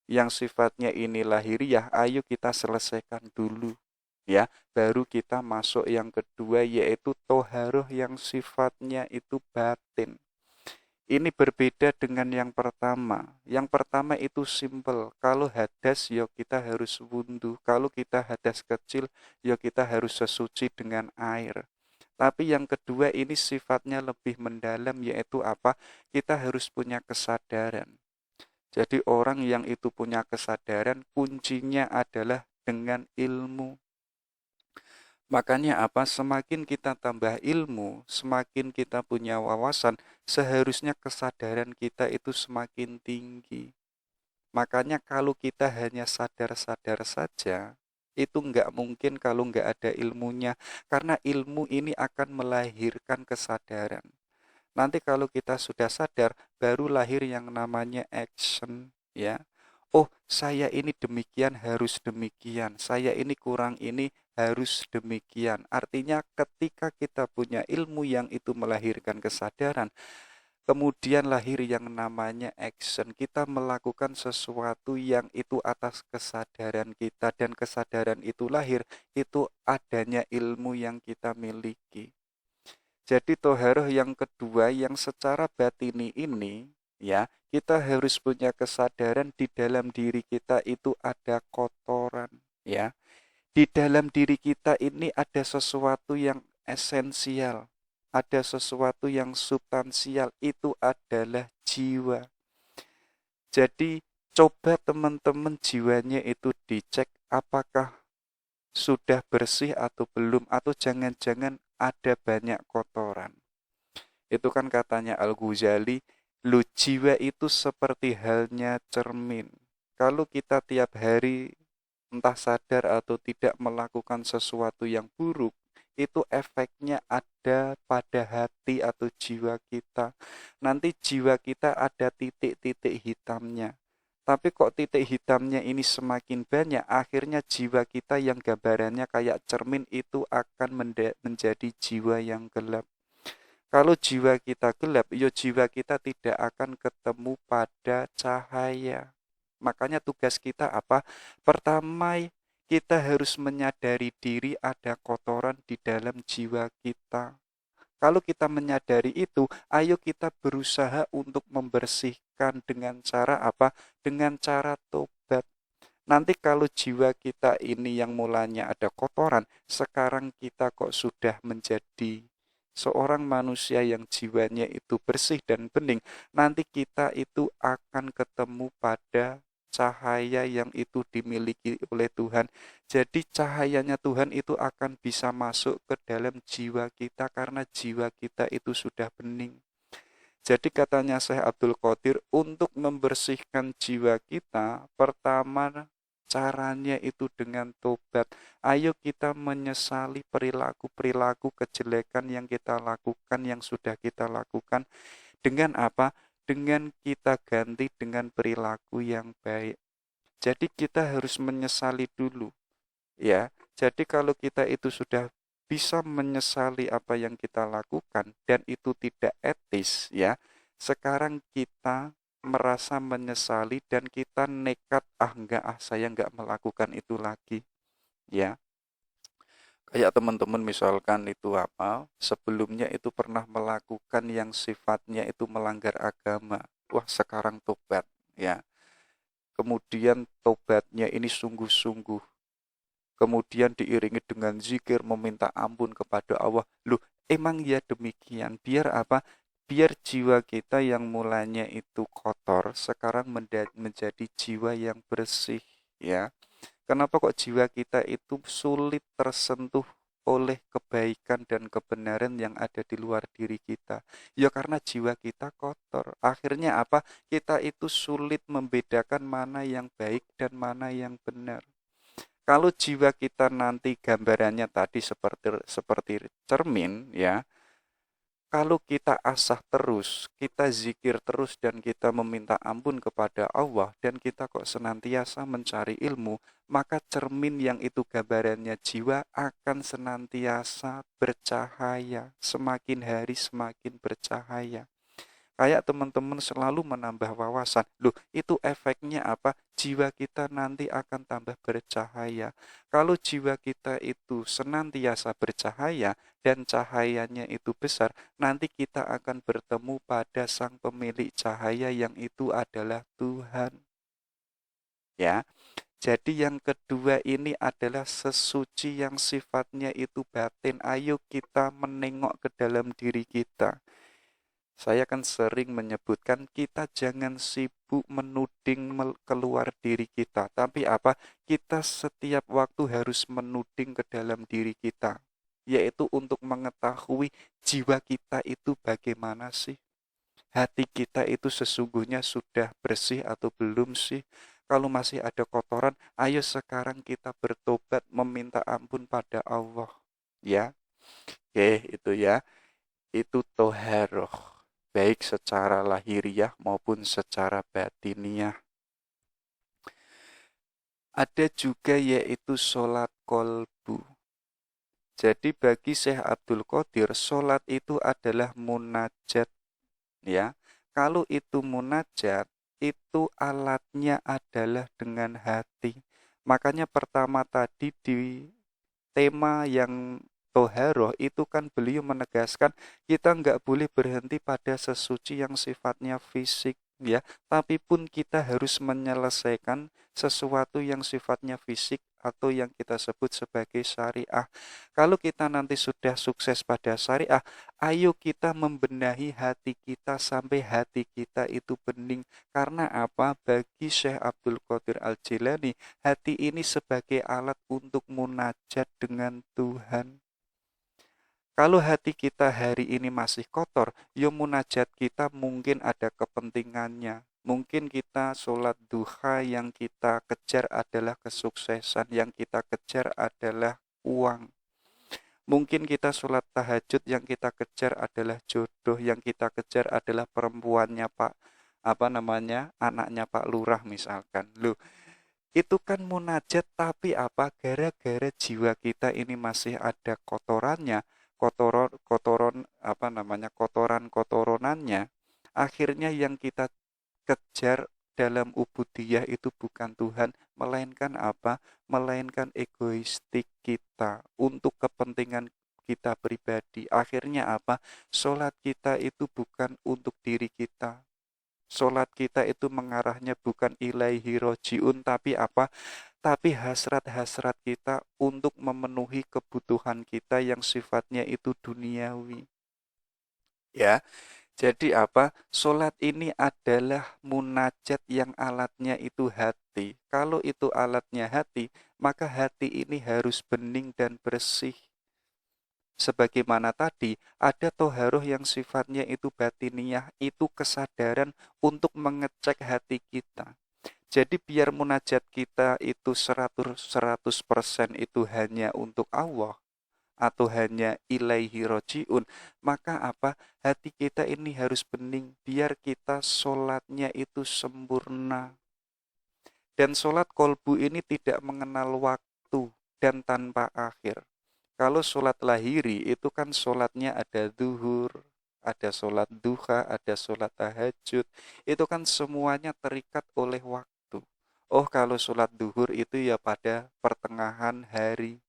yang sifatnya ini lahiriah, ayo kita selesaikan dulu. Ya, baru kita masuk yang kedua yaitu toharoh yang sifatnya itu batin. Ini berbeda dengan yang pertama. Yang pertama itu simple. Kalau hadas ya kita harus wudhu. Kalau kita hadas kecil ya kita harus sesuci dengan air. Tapi yang kedua ini sifatnya lebih mendalam yaitu apa? Kita harus punya kesadaran. Jadi orang yang itu punya kesadaran kuncinya adalah dengan ilmu. Makanya apa? Semakin kita tambah ilmu, semakin kita punya wawasan, seharusnya kesadaran kita itu semakin tinggi. Makanya kalau kita hanya sadar-sadar saja, itu nggak mungkin kalau nggak ada ilmunya. Karena ilmu ini akan melahirkan kesadaran. Nanti kalau kita sudah sadar, baru lahir yang namanya action, ya. Oh, saya ini demikian harus demikian. Saya ini kurang ini harus demikian. Artinya ketika kita punya ilmu yang itu melahirkan kesadaran, kemudian lahir yang namanya action. Kita melakukan sesuatu yang itu atas kesadaran kita dan kesadaran itu lahir itu adanya ilmu yang kita miliki. Jadi toharoh yang kedua yang secara batini ini ya, kita harus punya kesadaran di dalam diri kita itu ada kotoran ya. Di dalam diri kita ini ada sesuatu yang esensial, ada sesuatu yang substansial, itu adalah jiwa. Jadi coba teman-teman jiwanya itu dicek, apakah sudah bersih atau belum, atau jangan-jangan ada banyak kotoran. Itu kan katanya Al-Ghazali, lu jiwa itu seperti halnya cermin. Kalau kita tiap hari entah sadar atau tidak melakukan sesuatu yang buruk, itu efeknya ada pada hati atau jiwa kita. Nanti jiwa kita ada titik-titik hitamnya. Tapi kok titik hitamnya ini semakin banyak, akhirnya jiwa kita yang gambarannya kayak cermin itu akan menjadi jiwa yang gelap. Kalau jiwa kita gelap, ya jiwa kita tidak akan ketemu pada cahaya. Makanya tugas kita apa? Pertama, kita harus menyadari diri ada kotoran di dalam jiwa kita. Kalau kita menyadari itu, ayo kita berusaha untuk membersihkan dengan cara apa? Dengan cara tobat. Nanti kalau jiwa kita ini yang mulanya ada kotoran, sekarang kita kok sudah menjadi seorang manusia yang jiwanya itu bersih dan bening, nanti kita itu akan ketemu pada cahaya yang itu dimiliki oleh Tuhan. Jadi cahayanya Tuhan itu akan bisa masuk ke dalam jiwa kita karena jiwa kita itu sudah bening. Jadi katanya Syekh Abdul Qadir, untuk membersihkan jiwa kita, pertama caranya itu dengan tobat. Ayo kita menyesali perilaku-perilaku kejelekan yang kita lakukan, yang sudah kita lakukan. Dengan apa? Dengan kita ganti dengan perilaku yang baik. Jadi kita harus menyesali dulu, ya. Jadi kalau kita itu sudah bisa menyesali apa yang kita lakukan dan itu tidak etis, ya. Sekarang kita merasa menyesali dan kita nekat, saya enggak melakukan itu lagi, ya. Kayak teman-teman misalkan itu apa, sebelumnya itu pernah melakukan yang sifatnya itu melanggar agama. Wah, sekarang tobat, ya. Kemudian tobatnya ini sungguh-sungguh. Kemudian diiringi dengan zikir meminta ampun kepada Allah. Loh, emang ya demikian. Biar apa? Biar jiwa kita yang mulanya itu kotor sekarang menjadi jiwa yang bersih, ya. Kenapa kok jiwa kita itu sulit tersentuh oleh kebaikan dan kebenaran yang ada di luar diri kita? Ya karena jiwa kita kotor. Akhirnya apa? Kita itu sulit membedakan mana yang baik dan mana yang benar. Kalau jiwa kita nanti gambarannya tadi seperti cermin, ya. Kalau kita asah terus, kita zikir terus dan kita meminta ampun kepada Allah dan kita kok senantiasa mencari ilmu, maka cermin yang itu gambarannya jiwa akan senantiasa bercahaya, semakin hari semakin bercahaya. Kayak teman-teman selalu menambah wawasan. Loh, itu efeknya apa? Jiwa kita nanti akan tambah bercahaya. Kalau jiwa kita itu senantiasa bercahaya dan cahayanya itu besar, nanti kita akan bertemu pada sang pemilik cahaya yang itu adalah Tuhan. Ya. Jadi yang kedua ini adalah sesuci yang sifatnya itu batin. Ayo kita menengok ke dalam diri kita. Saya kan sering menyebutkan kita jangan sibuk menuding keluar diri kita. Tapi apa? Kita setiap waktu harus menuding ke dalam diri kita. Yaitu untuk mengetahui jiwa kita itu bagaimana sih? Hati kita itu sesungguhnya sudah bersih atau belum sih? Kalau masih ada kotoran, ayo sekarang kita bertobat meminta ampun pada Allah. Ya, oke itu ya. Itu toharoh. Baik secara lahiriah maupun secara batiniah. Ada juga yaitu sholat kolbu. Jadi bagi Syekh Abdul Qadir, sholat itu adalah munajat. Ya, kalau itu munajat, itu alatnya adalah dengan hati. Makanya pertama tadi di tema yang toharoh itu kan beliau menegaskan kita nggak boleh berhenti pada sesuci yang sifatnya fisik, ya, tapi pun kita harus menyelesaikan sesuatu yang sifatnya fisik atau yang kita sebut sebagai syariah. Kalau kita nanti sudah sukses pada syariah, ayo kita membenahi hati kita sampai hati kita itu bening. Karena apa? Bagi Syekh Abdul Qadir Al-Jilani, hati ini sebagai alat untuk munajat dengan Tuhan. Kalau hati kita hari ini masih kotor, ya munajat kita mungkin ada kepentingannya. Mungkin kita sholat duha yang kita kejar adalah kesuksesan, yang kita kejar adalah uang. Mungkin kita sholat tahajud yang kita kejar adalah jodoh, yang kita kejar adalah perempuannya Pak, anaknya Pak Lurah misalkan. Loh, itu kan munajat tapi apa? Gara-gara jiwa kita ini masih ada kotorannya, kotoran-kotoranannya, akhirnya yang kita kejar dalam ubudiyah itu bukan Tuhan, melainkan apa? Melainkan egoistik kita untuk kepentingan kita pribadi. Akhirnya apa? Sholat kita itu bukan untuk diri kita. Sholat kita itu mengarahnya bukan ilaihi rojiun, tapi apa? Tapi hasrat-hasrat kita untuk memenuhi kebutuhan kita yang sifatnya itu duniawi. Ya, jadi apa? Sholat ini adalah munajat yang alatnya itu hati. Kalau itu alatnya hati, maka hati ini harus bening dan bersih. Sebagaimana tadi, ada toharoh yang sifatnya itu batiniyah, itu kesadaran untuk mengecek hati kita. Jadi biar munajat kita itu 100% itu hanya untuk Allah, atau hanya ilaihi rojiun, maka apa? Hati kita ini harus bening, biar kita sholatnya itu sempurna. Dan sholat kolbu ini tidak mengenal waktu dan tanpa akhir. Kalau sholat lahiri itu kan sholatnya ada zuhur, ada sholat duha, ada sholat tahajud. Itu kan semuanya terikat oleh waktu. Oh, kalau sholat duhur itu ya pada pertengahan hari.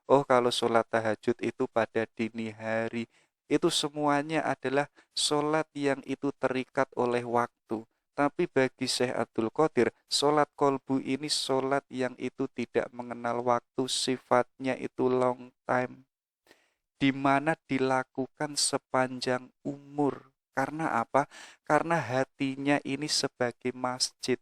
Oh, kalau sholat tahajud itu pada dini hari. Itu semuanya adalah sholat yang itu terikat oleh waktu. Tapi bagi Syekh Abdul Qadir, sholat kolbu ini sholat yang itu tidak mengenal waktu, sifatnya itu long time, di mana dilakukan sepanjang umur. Karena apa? Karena hatinya ini sebagai masjid.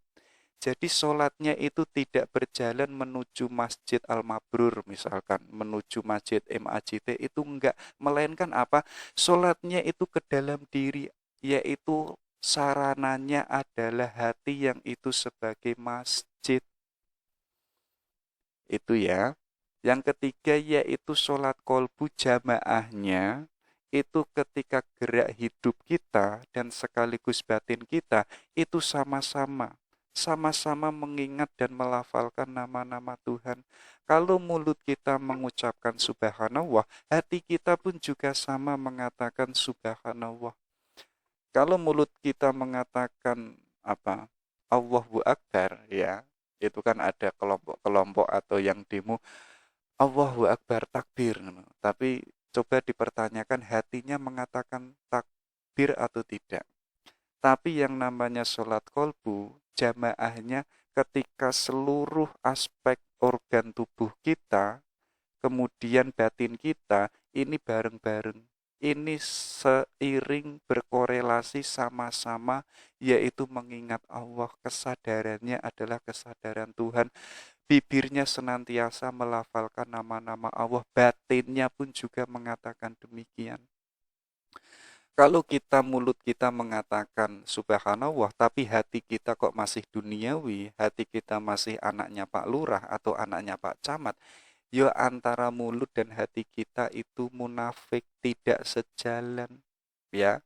Jadi sholatnya itu tidak berjalan menuju Masjid Al-Mabrur misalkan, menuju Masjid MAJT, itu enggak. Melainkan apa? Sholatnya itu ke dalam diri, yaitu sarananya adalah hati yang itu sebagai masjid. Itu ya. Yang ketiga yaitu sholat kolbu jamaahnya, itu ketika gerak hidup kita dan sekaligus batin kita, itu sama-sama mengingat dan melafalkan nama-nama Tuhan. Kalau mulut kita mengucapkan subhanallah, hati kita pun juga sama mengatakan subhanallah. Kalau mulut kita mengatakan apa? Allahu Akbar, ya, itu kan ada kelompok-kelompok atau yang demo Allahu Akbar takbir. Tapi coba dipertanyakan hatinya mengatakan takbir atau tidak. Tapi yang namanya sholat kolbu, jamaahnya ketika seluruh aspek organ tubuh kita, kemudian batin kita, ini bareng-bareng. Ini seiring berkorelasi sama-sama, yaitu mengingat Allah. Kesadarannya adalah kesadaran Tuhan. Bibirnya senantiasa melafalkan nama-nama Allah, batinnya pun juga mengatakan demikian. Kalau mulut kita mengatakan subhanallah, tapi hati kita kok masih duniawi, hati kita masih anaknya Pak Lurah atau anaknya Pak Camat, ya antara mulut dan hati kita itu munafik, tidak sejalan, ya.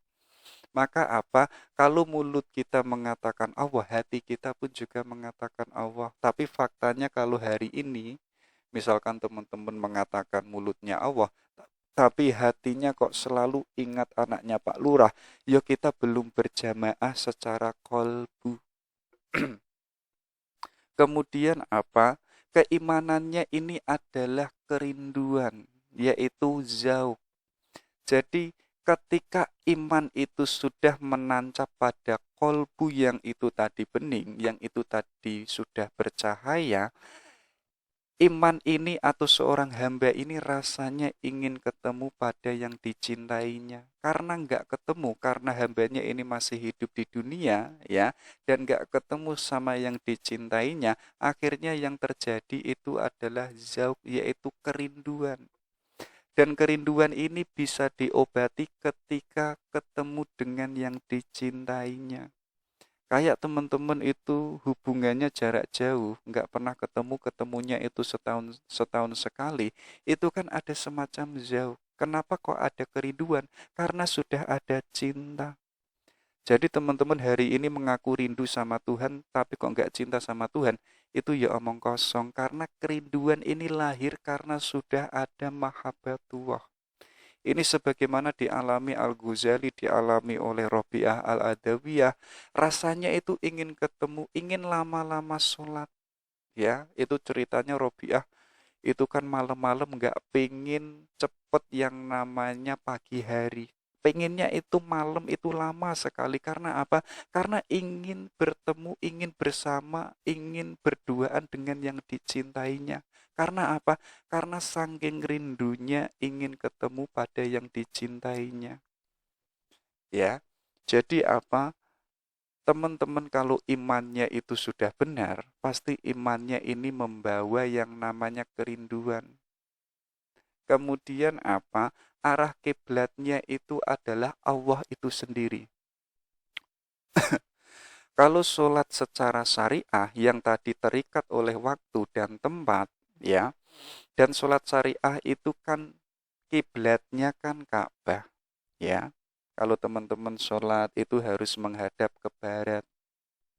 Maka apa? Kalau mulut kita mengatakan Allah, hati kita pun juga mengatakan Allah. Tapi faktanya kalau hari ini, misalkan teman-teman mengatakan mulutnya Allah, tapi hatinya kok selalu ingat anaknya Pak Lurah, ya kita belum berjamaah secara kolbu. Kemudian apa? Keimanannya ini adalah kerinduan, yaitu zauq. Jadi ketika iman itu sudah menancap pada kolbu yang itu tadi bening, yang itu tadi sudah bercahaya, Iman ini atau seorang hamba ini rasanya ingin ketemu pada yang dicintainya. Karena nggak ketemu, karena hambanya ini masih hidup di dunia, ya, dan nggak ketemu sama yang dicintainya, akhirnya yang terjadi itu adalah zauq, yaitu kerinduan. Dan kerinduan ini bisa diobati ketika ketemu dengan yang dicintainya. Kayak teman-teman itu hubungannya jarak jauh, nggak pernah ketemu, ketemunya itu setahun setahun sekali, itu kan ada semacam jauh. Kenapa kok ada kerinduan? Karena sudah ada cinta. Jadi teman-teman hari ini mengaku rindu sama Tuhan, tapi kok nggak cinta sama Tuhan, itu ya omong kosong. Karena kerinduan ini lahir karena sudah ada mahabbatullah. Ini sebagaimana dialami Al-Ghazali, dialami oleh Robiah Al-Adawiyah. Rasanya itu ingin ketemu, ingin lama-lama sholat. Ya, itu ceritanya Robiah. Itu kan malam-malam nggak pengen cepet yang namanya pagi hari. Pengennya itu malam itu lama sekali. Karena apa? Karena ingin bertemu, ingin bersama, ingin berduaan dengan yang dicintainya. Karena apa? Karena saking rindunya ingin ketemu pada yang dicintainya. Ya. Jadi apa? Teman-teman kalau imannya itu sudah benar, pasti imannya ini membawa yang namanya kerinduan. Kemudian apa? Arah kiblatnya itu adalah Allah itu sendiri. Kalau sholat secara syariah yang tadi terikat oleh waktu dan tempat, ya, dan sholat syariah itu kan kiblatnya kan Ka'bah, ya. Kalau teman-teman sholat itu harus menghadap ke barat,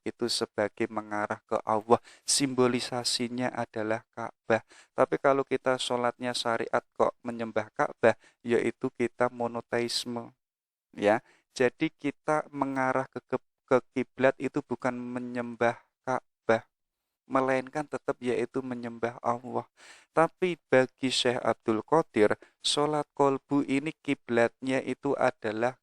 itu sebagai mengarah ke Allah, simbolisasinya adalah Ka'bah. Tapi kalau kita sholatnya syariat kok menyembah Ka'bah, yaitu kita monoteisme, ya. Jadi kita mengarah ke kiblat itu bukan menyembah Ka'bah, melainkan tetap yaitu menyembah Allah. Tapi bagi Syekh Abdul Qadir, sholat kolbu ini kiblatnya itu adalah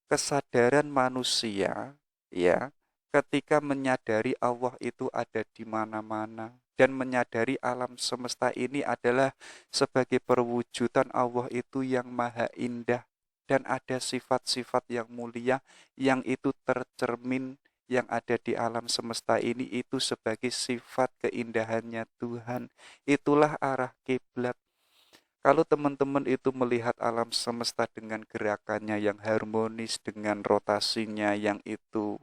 kesadaran manusia, ya, ketika menyadari Allah itu ada di mana-mana dan menyadari alam semesta ini adalah sebagai perwujudan Allah itu yang maha indah dan ada sifat-sifat yang mulia yang itu tercermin yang ada di alam semesta ini itu sebagai sifat keindahannya Tuhan. Itulah arah kiblat. Kalau teman-teman itu melihat alam semesta dengan gerakannya yang harmonis, dengan rotasinya yang itu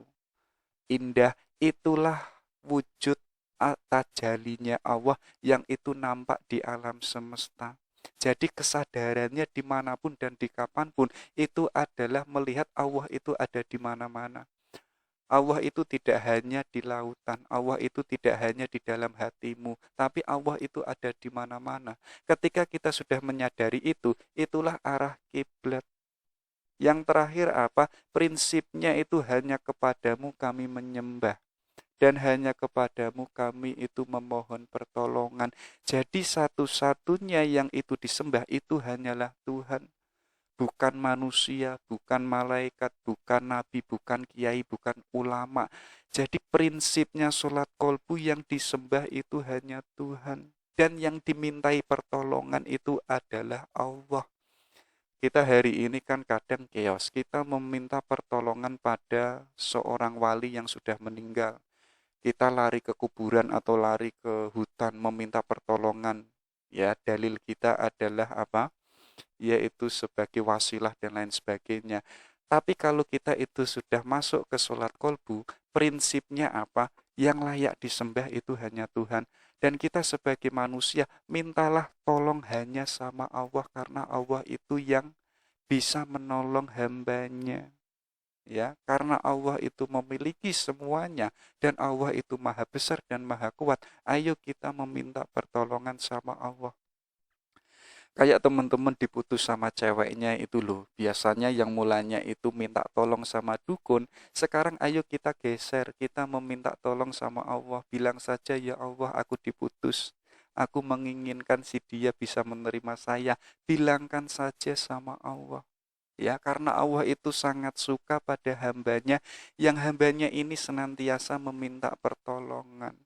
indah, itulah wujud tajalinya Allah yang itu nampak di alam semesta. Jadi kesadarannya dimanapun dan di kapanpun itu adalah melihat Allah itu ada di mana-mana. Allah itu tidak hanya di lautan, Allah itu tidak hanya di dalam hatimu, tapi Allah itu ada di mana-mana. Ketika kita sudah menyadari itu, itulah arah kiblat. Yang terakhir apa? Prinsipnya itu hanya kepadamu kami menyembah. Dan hanya kepadamu kami itu memohon pertolongan. Jadi satu-satunya yang itu disembah itu hanyalah Tuhan. Bukan manusia, bukan malaikat, bukan nabi, bukan kiai, bukan ulama. Jadi prinsipnya sholat kolbu yang disembah itu hanya Tuhan. Dan yang dimintai pertolongan itu adalah Allah. Kita hari ini kan kadang chaos. Kita meminta pertolongan pada seorang wali yang sudah meninggal. Kita lari ke kuburan atau lari ke hutan meminta pertolongan. Ya, dalil kita adalah apa? Yaitu sebagai wasilah dan lain sebagainya. Tapi kalau kita itu sudah masuk ke sholat kolbu, prinsipnya apa? Yang layak disembah itu hanya Tuhan. Dan kita sebagai manusia, mintalah tolong hanya sama Allah, karena Allah itu yang bisa menolong hambanya. Ya, karena Allah itu memiliki semuanya dan Allah itu maha besar dan maha kuat. Ayo kita meminta pertolongan sama Allah. Kayak teman-teman diputus sama ceweknya itu loh. Biasanya yang mulanya itu minta tolong sama dukun. Sekarang ayo kita geser. Kita meminta tolong sama Allah. Bilang saja, ya Allah aku diputus. Aku menginginkan si dia bisa menerima saya. Bilangkan saja sama Allah. Ya, karena Allah itu sangat suka pada hambanya. Yang hambanya ini senantiasa meminta pertolongan.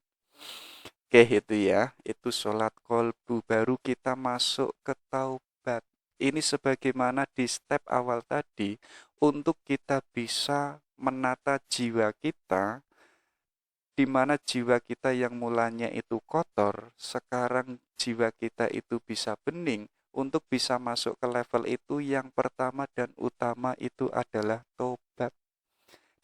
itu ya, itu sholat kolbu, baru kita masuk ke taubat. Ini sebagaimana di step awal tadi, untuk kita bisa menata jiwa kita, di mana jiwa kita yang mulanya itu kotor, sekarang jiwa kita itu bisa bening. Untuk bisa masuk ke level itu, yang pertama dan utama itu adalah tobat.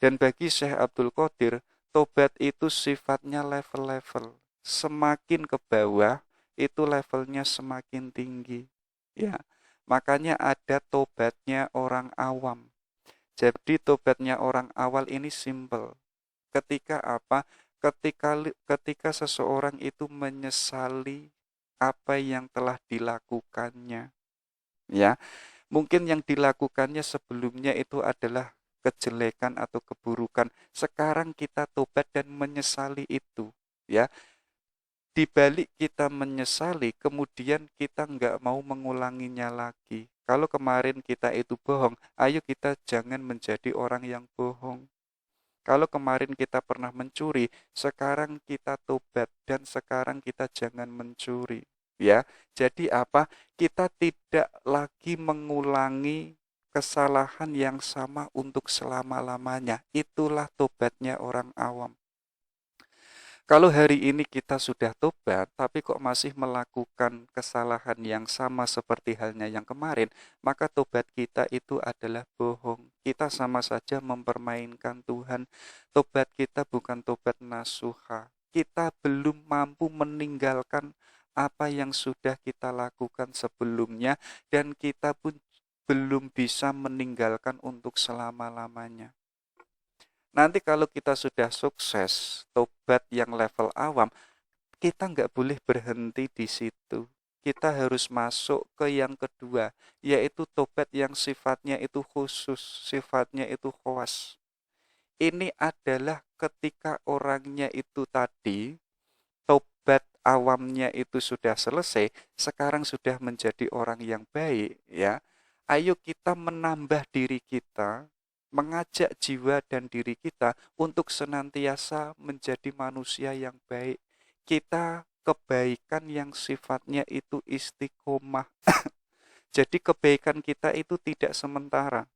Dan bagi Syekh Abdul Qadir, tobat itu sifatnya level-level. Semakin ke bawah, itu levelnya semakin tinggi. Ya, makanya ada tobatnya orang awam. Jadi tobatnya orang awal ini simple. Ketika apa? Ketika seseorang itu menyesali apa yang telah dilakukannya. Ya, mungkin yang dilakukannya sebelumnya itu adalah kejelekan atau keburukan. Sekarang kita tobat dan menyesali itu. Ya, di balik kita menyesali, kemudian kita nggak mau mengulanginya lagi. Kalau kemarin kita itu bohong, ayo kita jangan menjadi orang yang bohong. Kalau kemarin kita pernah mencuri, sekarang kita tobat dan sekarang kita jangan mencuri. Ya, jadi apa? Kita tidak lagi mengulangi kesalahan yang sama untuk selama-lamanya. Itulah tobatnya orang awam. Kalau hari ini kita sudah tobat, tapi kok masih melakukan kesalahan yang sama seperti halnya yang kemarin, maka tobat kita itu adalah bohong. Kita sama saja mempermainkan Tuhan. Tobat kita bukan tobat nasuha. Kita belum mampu meninggalkan apa yang sudah kita lakukan sebelumnya, dan kita pun belum bisa meninggalkan untuk selama-lamanya. Nanti kalau kita sudah sukses, tobat yang level awam, kita nggak boleh berhenti di situ. Kita harus masuk ke yang kedua, yaitu tobat yang sifatnya itu khusus, sifatnya itu khawas. Ini adalah ketika orangnya itu tadi, tobat awamnya itu sudah selesai, sekarang sudah menjadi orang yang baik, ya. Ayo kita menambah diri kita, mengajak jiwa dan diri kita untuk senantiasa menjadi manusia yang baik. Kita kebaikan yang sifatnya itu istiqomah. Jadi kebaikan kita itu tidak sementara.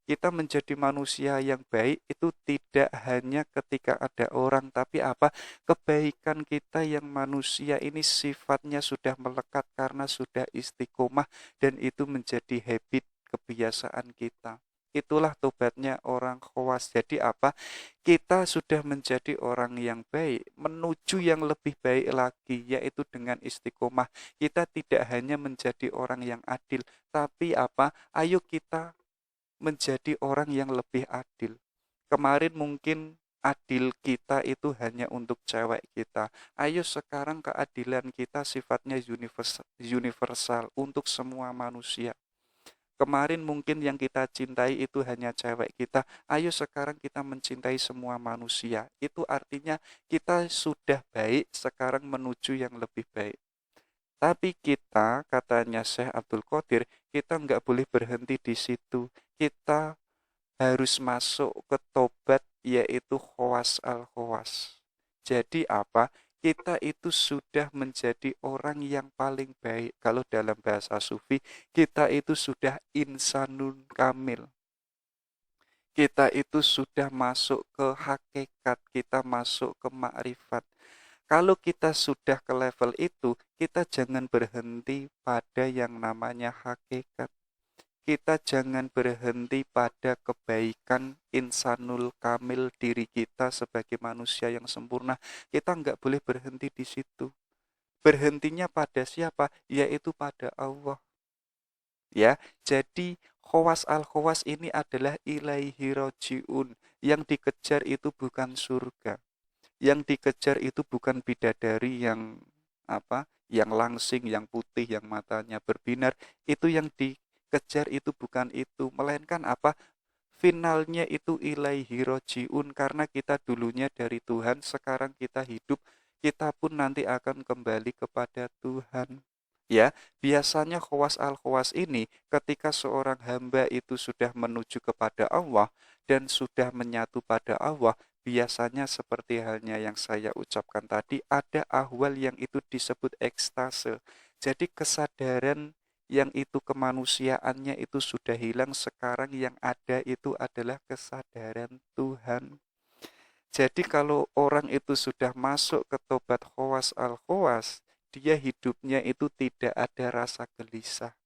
Kita menjadi manusia yang baik itu tidak hanya ketika ada orang, tapi apa? Kebaikan kita yang manusia ini sifatnya sudah melekat karena sudah istiqomah dan itu menjadi habit kebiasaan kita. Itulah tobatnya orang khawas. Jadi apa? Kita sudah menjadi orang yang baik, menuju yang lebih baik lagi, yaitu dengan istiqomah. Kita tidak hanya menjadi orang yang adil, tapi apa? Ayo kita menjadi orang yang lebih adil. Kemarin mungkin adil kita itu hanya untuk cewek kita. Ayo sekarang keadilan kita sifatnya universal untuk semua manusia. Kemarin mungkin yang kita cintai itu hanya cewek kita. Ayo sekarang kita mencintai semua manusia. Itu artinya kita sudah baik, sekarang menuju yang lebih baik. Tapi kita, katanya Syekh Abdul Qadir, kita nggak boleh berhenti di situ. Kita harus masuk ke tobat, yaitu khawas al-khawas. Jadi apa? Kita itu sudah menjadi orang yang paling baik. Kalau dalam bahasa sufi, kita itu sudah insanun kamil. Kita itu sudah masuk ke hakikat, kita masuk ke makrifat. Kalau kita sudah ke level itu, kita jangan berhenti pada yang namanya hakikat. Kita jangan berhenti pada kebaikan insanul kamil diri kita sebagai manusia yang sempurna. Kita nggak boleh berhenti di situ. Berhentinya pada siapa? Yaitu pada Allah. Ya, jadi khawas al-khawas ini adalah ilaihi roji'un. Yang dikejar itu bukan surga. Yang dikejar itu bukan bidadari yang apa? Yang langsing, yang putih, yang matanya berbinar. Itu yang dikejar itu bukan itu, melainkan apa? Finalnya itu ilaihi roji'un, karena kita dulunya dari Tuhan, sekarang kita hidup, kita pun nanti akan kembali kepada Tuhan. Ya, biasanya khawas al-khawas ini ketika seorang hamba itu sudah menuju kepada Allah dan sudah menyatu pada Allah, biasanya seperti halnya yang saya ucapkan tadi, ada ahwal yang itu disebut ekstase. Jadi kesadaran yang itu kemanusiaannya itu sudah hilang, sekarang yang ada itu adalah kesadaran Tuhan. Jadi kalau orang itu sudah masuk ke tobat khawas al-khawas, dia hidupnya itu tidak ada rasa gelisah.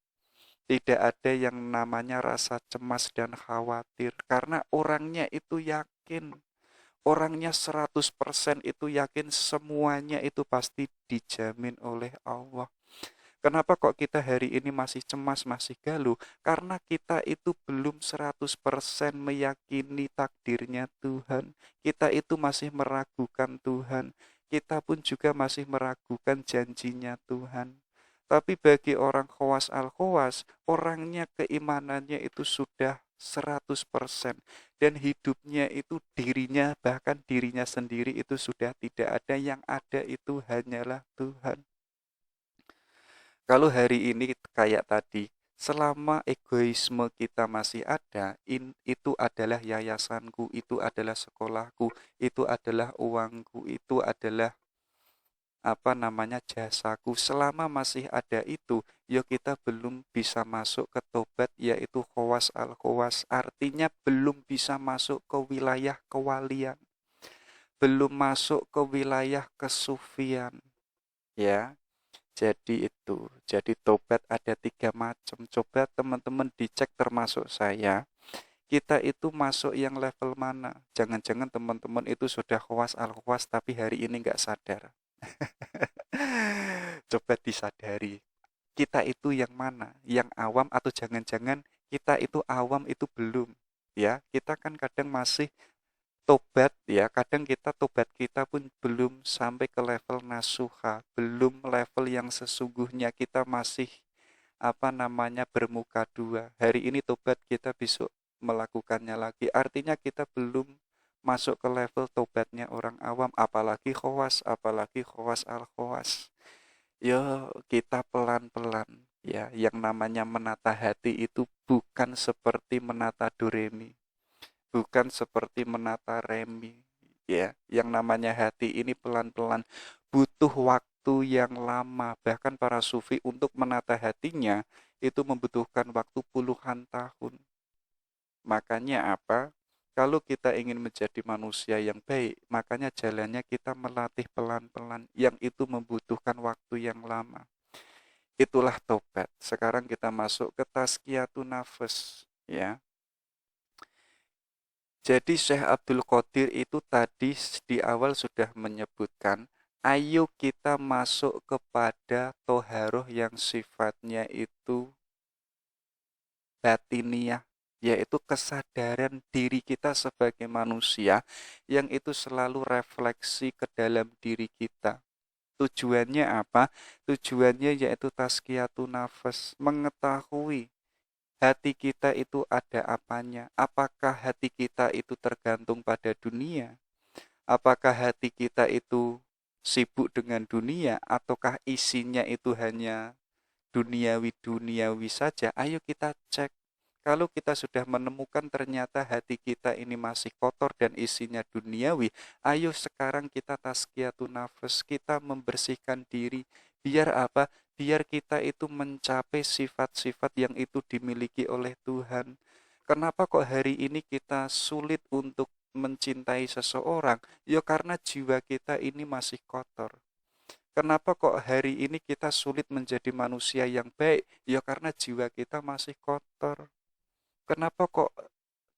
Tidak ada yang namanya rasa cemas dan khawatir. Karena orangnya itu yakin. Orangnya 100% itu yakin semuanya itu pasti dijamin oleh Allah. Kenapa kok kita hari ini masih cemas, masih galau? Karena kita itu belum 100% meyakini takdirnya Tuhan. Kita itu masih meragukan Tuhan. Kita pun juga masih meragukan janjinya Tuhan. Tapi bagi orang khawas al-khawas, orangnya keimanannya itu sudah 100%. Dan hidupnya itu dirinya, bahkan dirinya sendiri itu sudah tidak ada. Yang ada itu hanyalah Tuhan. Kalau hari ini kayak tadi, selama egoisme kita masih ada, itu adalah yayasanku, itu adalah sekolahku, itu adalah uangku, itu adalah jasaku. Selama masih ada itu, ya kita belum bisa masuk ke tobat, yaitu khawas al-khawas. Artinya belum bisa masuk ke wilayah kewalian, belum masuk ke wilayah kesufian. Ya, jadi itu, jadi tobat ada 3 macam. Coba teman-teman dicek termasuk saya. Kita itu masuk yang level mana? Jangan-jangan teman-teman itu sudah khawas al-khawas tapi hari ini nggak sadar. Coba disadari. Kita itu yang mana? Yang awam atau jangan-jangan kita itu awam itu belum? Ya, kita kan kadang masih tobat ya, kadang tobat kita pun belum sampai ke level nasuha, belum level yang sesungguhnya, kita masih bermuka dua. Hari ini tobat, kita besok melakukannya lagi. Artinya kita belum masuk ke level tobatnya orang awam, apalagi khawas al-khawas. Yo, kita pelan-pelan ya, yang namanya menata hati itu bukan seperti menata doremi, bukan seperti menata remi ya. Yang namanya hati ini pelan-pelan, butuh waktu yang lama. Bahkan para sufi untuk menata hatinya itu membutuhkan waktu puluhan tahun. Makanya apa? Kalau kita ingin menjadi manusia yang baik, makanya jalannya kita melatih pelan-pelan, yang itu membutuhkan waktu yang lama. Itulah tobat. Sekarang kita masuk ke tazkiyatun nafas ya. Jadi Syekh Abdul Qadir itu tadi di awal sudah menyebutkan, ayo kita masuk kepada toharoh yang sifatnya itu batiniah, yaitu kesadaran diri kita sebagai manusia yang itu selalu refleksi ke dalam diri kita. Tujuannya apa? Tujuannya yaitu tazkiyatun nafas, mengetahui hati kita itu ada apanya. Apakah hati kita itu tergantung pada dunia? Apakah hati kita itu sibuk dengan dunia? Ataukah isinya itu hanya duniawi-duniawi saja? Ayo kita cek. Kalau kita sudah menemukan ternyata hati kita ini masih kotor dan isinya duniawi, ayo sekarang kita tazkiyatun nafas, kita membersihkan diri. Biar apa? Biar kita itu mencapai sifat-sifat yang itu dimiliki oleh Tuhan. Kenapa kok hari ini kita sulit untuk mencintai seseorang? Ya karena jiwa kita ini masih kotor. Kenapa kok hari ini kita sulit menjadi manusia yang baik? Ya karena jiwa kita masih kotor. Kenapa kok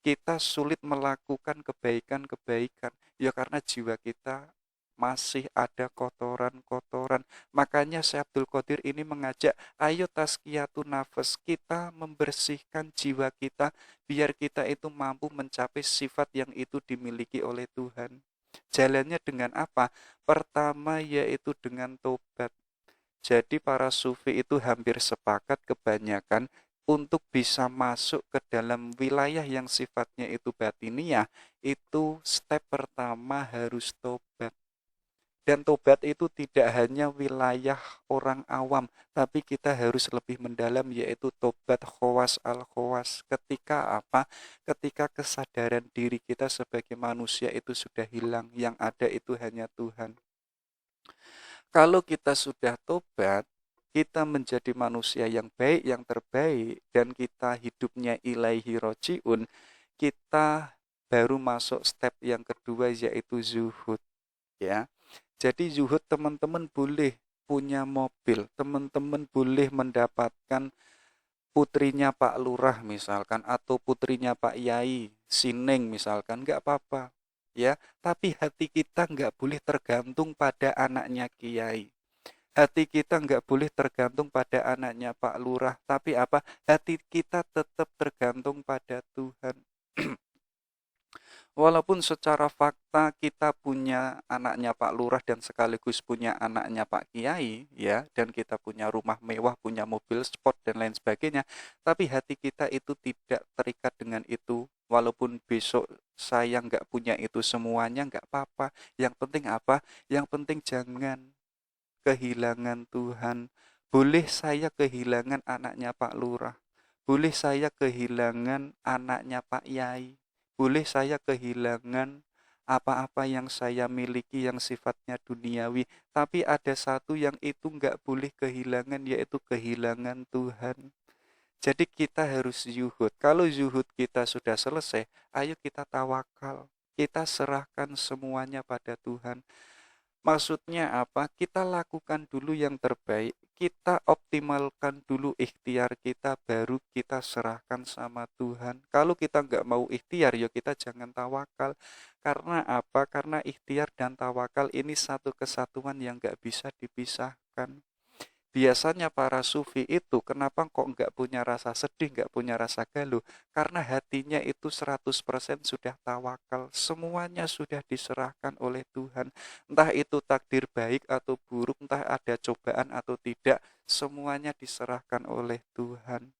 kita sulit melakukan kebaikan-kebaikan? Ya karena jiwa kita masih ada kotoran-kotoran. Makanya Syekh Abdul Qadir ini mengajak, ayo tazkiyatun nafas, kita membersihkan jiwa kita biar kita itu mampu mencapai sifat yang itu dimiliki oleh Tuhan. Jalannya dengan apa? Pertama yaitu dengan tobat. Jadi para sufi itu hampir sepakat kebanyakan untuk bisa masuk ke dalam wilayah yang sifatnya itu batiniah, itu step pertama harus tobat. Dan tobat itu tidak hanya wilayah orang awam, tapi kita harus lebih mendalam, yaitu tobat khawas al-khawas. Ketika apa? Ketika kesadaran diri kita sebagai manusia itu sudah hilang, yang ada itu hanya Tuhan. Kalau kita sudah tobat, kita menjadi manusia yang baik, yang terbaik, dan kita hidupnya ilaihi roji'un, kita baru masuk step yang kedua, yaitu zuhud. Ya, jadi zuhud, teman-teman boleh punya mobil, teman-teman boleh mendapatkan putrinya Pak Lurah misalkan, atau putrinya Pak Yai, Sining misalkan, nggak apa-apa. Ya, tapi hati kita nggak boleh tergantung pada anaknya Kiai. Hati kita nggak boleh tergantung pada anaknya Pak Lurah, tapi apa? Hati kita tetap tergantung pada Tuhan. Walaupun secara fakta kita punya anaknya Pak Lurah dan sekaligus punya anaknya Pak Kiai, ya, dan kita punya rumah mewah, punya mobil sport dan lain sebagainya, tapi hati kita itu tidak terikat dengan itu. Walaupun besok saya nggak punya itu semuanya, nggak apa-apa. Yang penting apa? Yang penting jangan kehilangan Tuhan. Boleh saya kehilangan anaknya Pak Lurah, boleh saya kehilangan anaknya Pak Yai, boleh saya kehilangan apa-apa yang saya miliki yang sifatnya duniawi, tapi ada satu yang itu nggak boleh kehilangan, yaitu kehilangan Tuhan. Jadi kita harus zuhud. Kalau zuhud kita sudah selesai, ayo kita tawakal. Kita serahkan semuanya pada Tuhan. Maksudnya apa? Kita lakukan dulu yang terbaik, kita optimalkan dulu ikhtiar kita, baru kita serahkan sama Tuhan. Kalau kita nggak mau ikhtiar, ya kita jangan tawakal. Karena apa? Karena ikhtiar dan tawakal ini satu kesatuan yang nggak bisa dipisahkan. Biasanya para sufi itu kenapa kok nggak punya rasa sedih, nggak punya rasa galuh? Karena hatinya itu 100% sudah tawakal. Semuanya sudah diserahkan oleh Tuhan. Entah itu takdir baik atau buruk, entah ada cobaan atau tidak, semuanya diserahkan oleh Tuhan.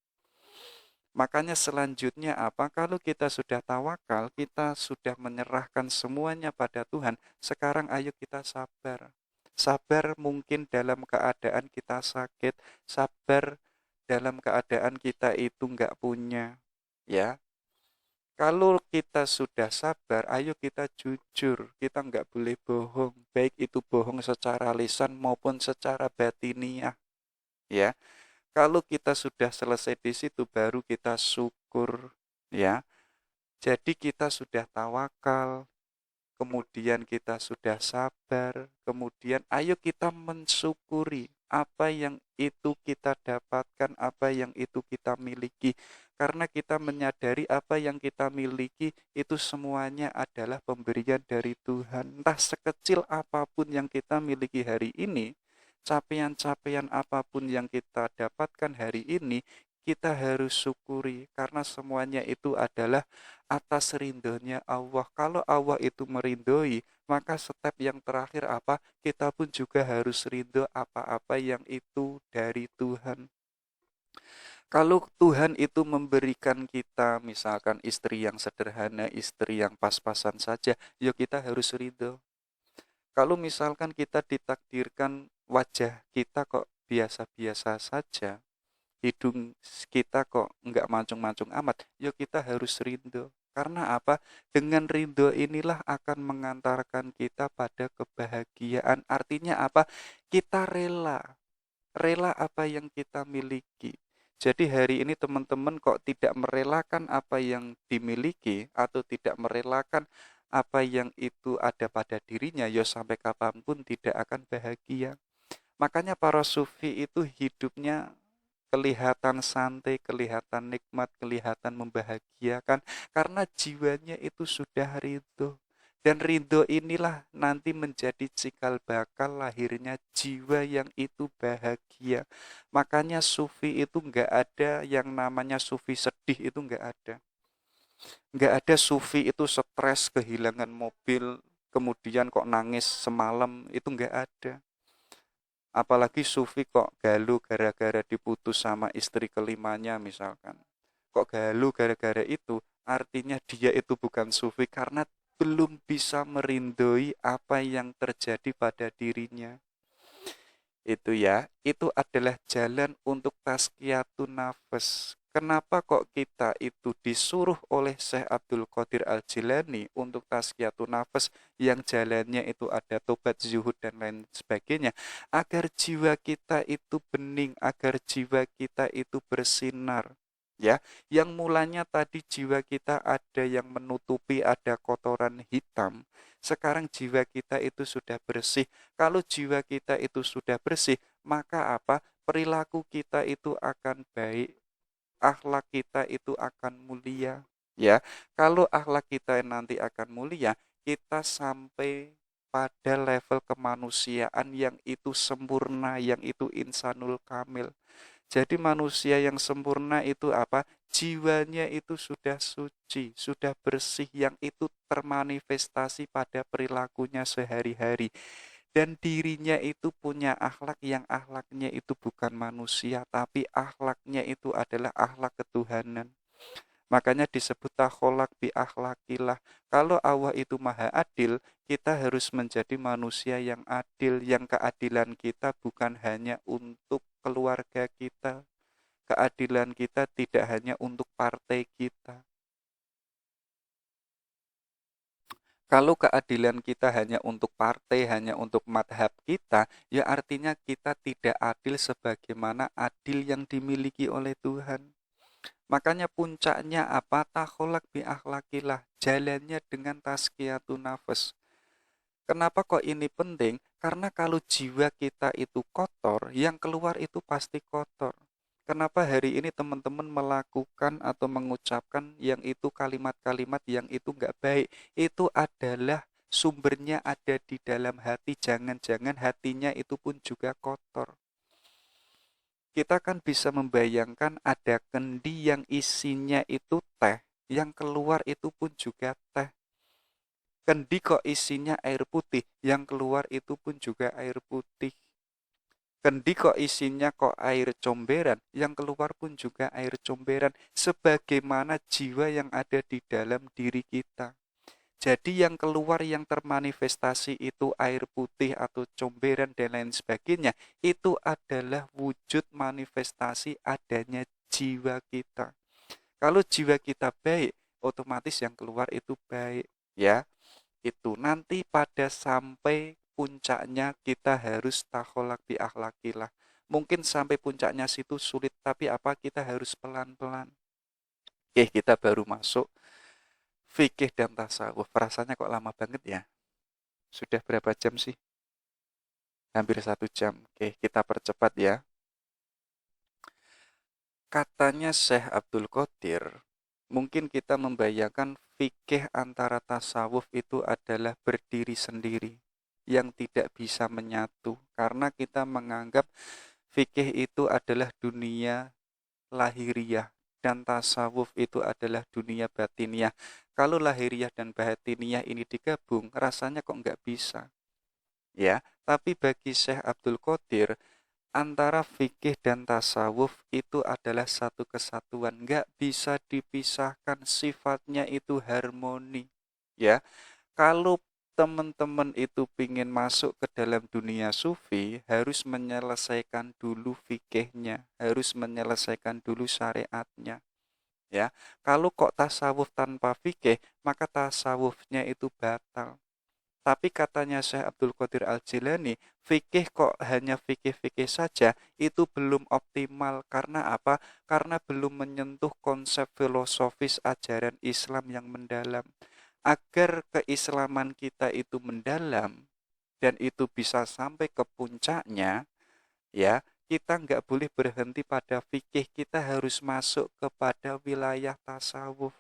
Makanya selanjutnya apa? Kalau kita sudah tawakal, kita sudah menyerahkan semuanya pada Tuhan. Sekarang ayo kita sabar. Sabar mungkin dalam keadaan kita sakit, sabar dalam keadaan kita itu nggak punya. Ya, kalau kita sudah sabar, ayo kita jujur. Kita nggak boleh bohong, baik itu bohong secara lisan maupun secara batiniah. Ya, kalau kita sudah selesai di situ, baru kita syukur, ya. Jadi kita sudah tawakal, kemudian kita sudah sabar, kemudian ayo kita mensyukuri apa yang itu kita dapatkan, apa yang itu kita miliki. Karena kita menyadari apa yang kita miliki itu semuanya adalah pemberian dari Tuhan. Entah sekecil apapun yang kita miliki hari ini, capaian-capaian apapun yang kita dapatkan hari ini, kita harus syukuri karena semuanya itu adalah atas ridhonya Allah. Kalau Allah itu merindhoi, maka step yang terakhir apa? Kita pun juga harus ridho apa-apa yang itu dari Tuhan. Kalau Tuhan itu memberikan kita misalkan istri yang sederhana, istri yang pas-pasan saja, ya kita harus ridho. Kalau misalkan kita ditakdirkan wajah kita kok biasa-biasa saja, hidung kita kok nggak mancung-mancung amat, yuk kita harus ridho. Karena apa? Dengan ridho inilah akan mengantarkan kita pada kebahagiaan. Artinya apa? Kita rela apa yang kita miliki. Jadi hari ini teman-teman kok tidak merelakan apa yang dimiliki atau tidak merelakan apa yang itu ada pada dirinya, ya sampai kapanpun tidak akan bahagia. Makanya para sufi itu hidupnya kelihatan santai, kelihatan nikmat, kelihatan membahagiakan karena jiwanya itu sudah ridho. Dan ridho inilah nanti menjadi cikal bakal lahirnya jiwa yang itu bahagia. Makanya sufi itu enggak ada yang namanya sufi sedih, itu enggak ada. Enggak ada sufi itu stres kehilangan mobil, kemudian kok nangis semalam, itu enggak ada. Apalagi sufi kok galuh gara-gara diputus sama istri kelimanya misalkan. Kok galuh gara-gara itu, artinya dia itu bukan sufi karena belum bisa merindui apa yang terjadi pada dirinya. Itu ya, itu adalah jalan untuk tazkiyatun nafas. Kenapa kok kita itu disuruh oleh Syekh Abdul Qadir Al-Jilani untuk tazkiyatun nafas yang jalannya itu ada tobat, zuhud dan lain sebagainya, agar jiwa kita itu bening, agar jiwa kita itu bersinar. Ya, yang mulanya tadi jiwa kita ada yang menutupi, ada kotoran hitam. Sekarang jiwa kita itu sudah bersih. Kalau jiwa kita itu sudah bersih, maka apa? Perilaku kita itu akan baik, akhlak kita itu akan mulia. Ya, kalau akhlak kita nanti akan mulia, kita sampai pada level kemanusiaan yang itu sempurna, yang itu insanul kamil. Jadi manusia yang sempurna itu apa? Jiwanya itu sudah suci, sudah bersih, yang itu termanifestasi pada perilakunya sehari-hari. Dan dirinya itu punya akhlak yang akhlaknya itu bukan manusia, tapi akhlaknya itu adalah akhlak ketuhanan. Makanya disebut takholak bi akhlakillah. Kalau Allah itu maha adil, kita harus menjadi manusia yang adil, yang keadilan kita bukan hanya untuk keluarga kita. Keadilan kita tidak hanya untuk partai kita. Kalau keadilan kita hanya untuk partai, hanya untuk madhab kita, ya artinya kita tidak adil sebagaimana adil yang dimiliki oleh Tuhan. Makanya puncaknya apa? Takholak bi akhlakillah. Jalannya dengan tazkiyatun nafas. Kenapa kok ini penting? Karena kalau jiwa kita itu kotor, yang keluar itu pasti kotor. Kenapa hari ini teman-teman melakukan atau mengucapkan yang itu kalimat-kalimat yang itu enggak baik? Itu adalah sumbernya ada di dalam hati. Jangan-jangan hatinya itu pun juga kotor. Kita kan bisa membayangkan ada kendi yang isinya itu teh, yang keluar itu pun juga teh. Kendi kok isinya air putih, yang keluar itu pun juga air putih. Kendi kok isinya kok air comberan, yang keluar pun juga air comberan. Sebagaimana jiwa yang ada di dalam diri kita. Jadi yang keluar yang termanifestasi itu air putih atau comberan dan lain sebagainya, itu adalah wujud manifestasi adanya jiwa kita. Kalau jiwa kita baik, otomatis yang keluar itu baik, ya. Itu nanti pada sampai puncaknya kita harus takholak bi akhlakillah. Mungkin sampai puncaknya situ sulit, tapi apa, kita harus pelan-pelan. Oke, kita baru masuk fikih dan tasawuf. Rasanya kok lama banget ya? Sudah berapa jam sih? Hampir 1 jam. Oke, kita percepat ya. Katanya Syekh Abdul Qadir, mungkin kita membayangkan fikih antara tasawuf itu adalah berdiri sendiri, yang tidak bisa menyatu. Karena kita menganggap fikih itu adalah dunia lahiriah, dan tasawuf itu adalah dunia batiniah. Kalau lahiriah dan batiniah ini digabung, rasanya kok nggak bisa. Ya, tapi bagi Syekh Abdul Qadir, antara fikih dan tasawuf itu adalah satu kesatuan, nggak bisa dipisahkan, sifatnya itu harmoni. Ya, kalau teman-teman itu ingin masuk ke dalam dunia sufi, harus menyelesaikan dulu fikihnya, harus menyelesaikan dulu syariatnya. Ya, kalau kok tasawuf tanpa fikih, maka tasawufnya itu batal. Tapi katanya Syekh Abdul Qadir Al-Jilani, fikih kok hanya fikih-fikih saja, itu belum optimal. Karena apa? Karena belum menyentuh konsep filosofis ajaran Islam yang mendalam. Agar keislaman kita itu mendalam, dan itu bisa sampai ke puncaknya, ya, kita nggak boleh berhenti pada fikih, kita harus masuk kepada wilayah tasawuf.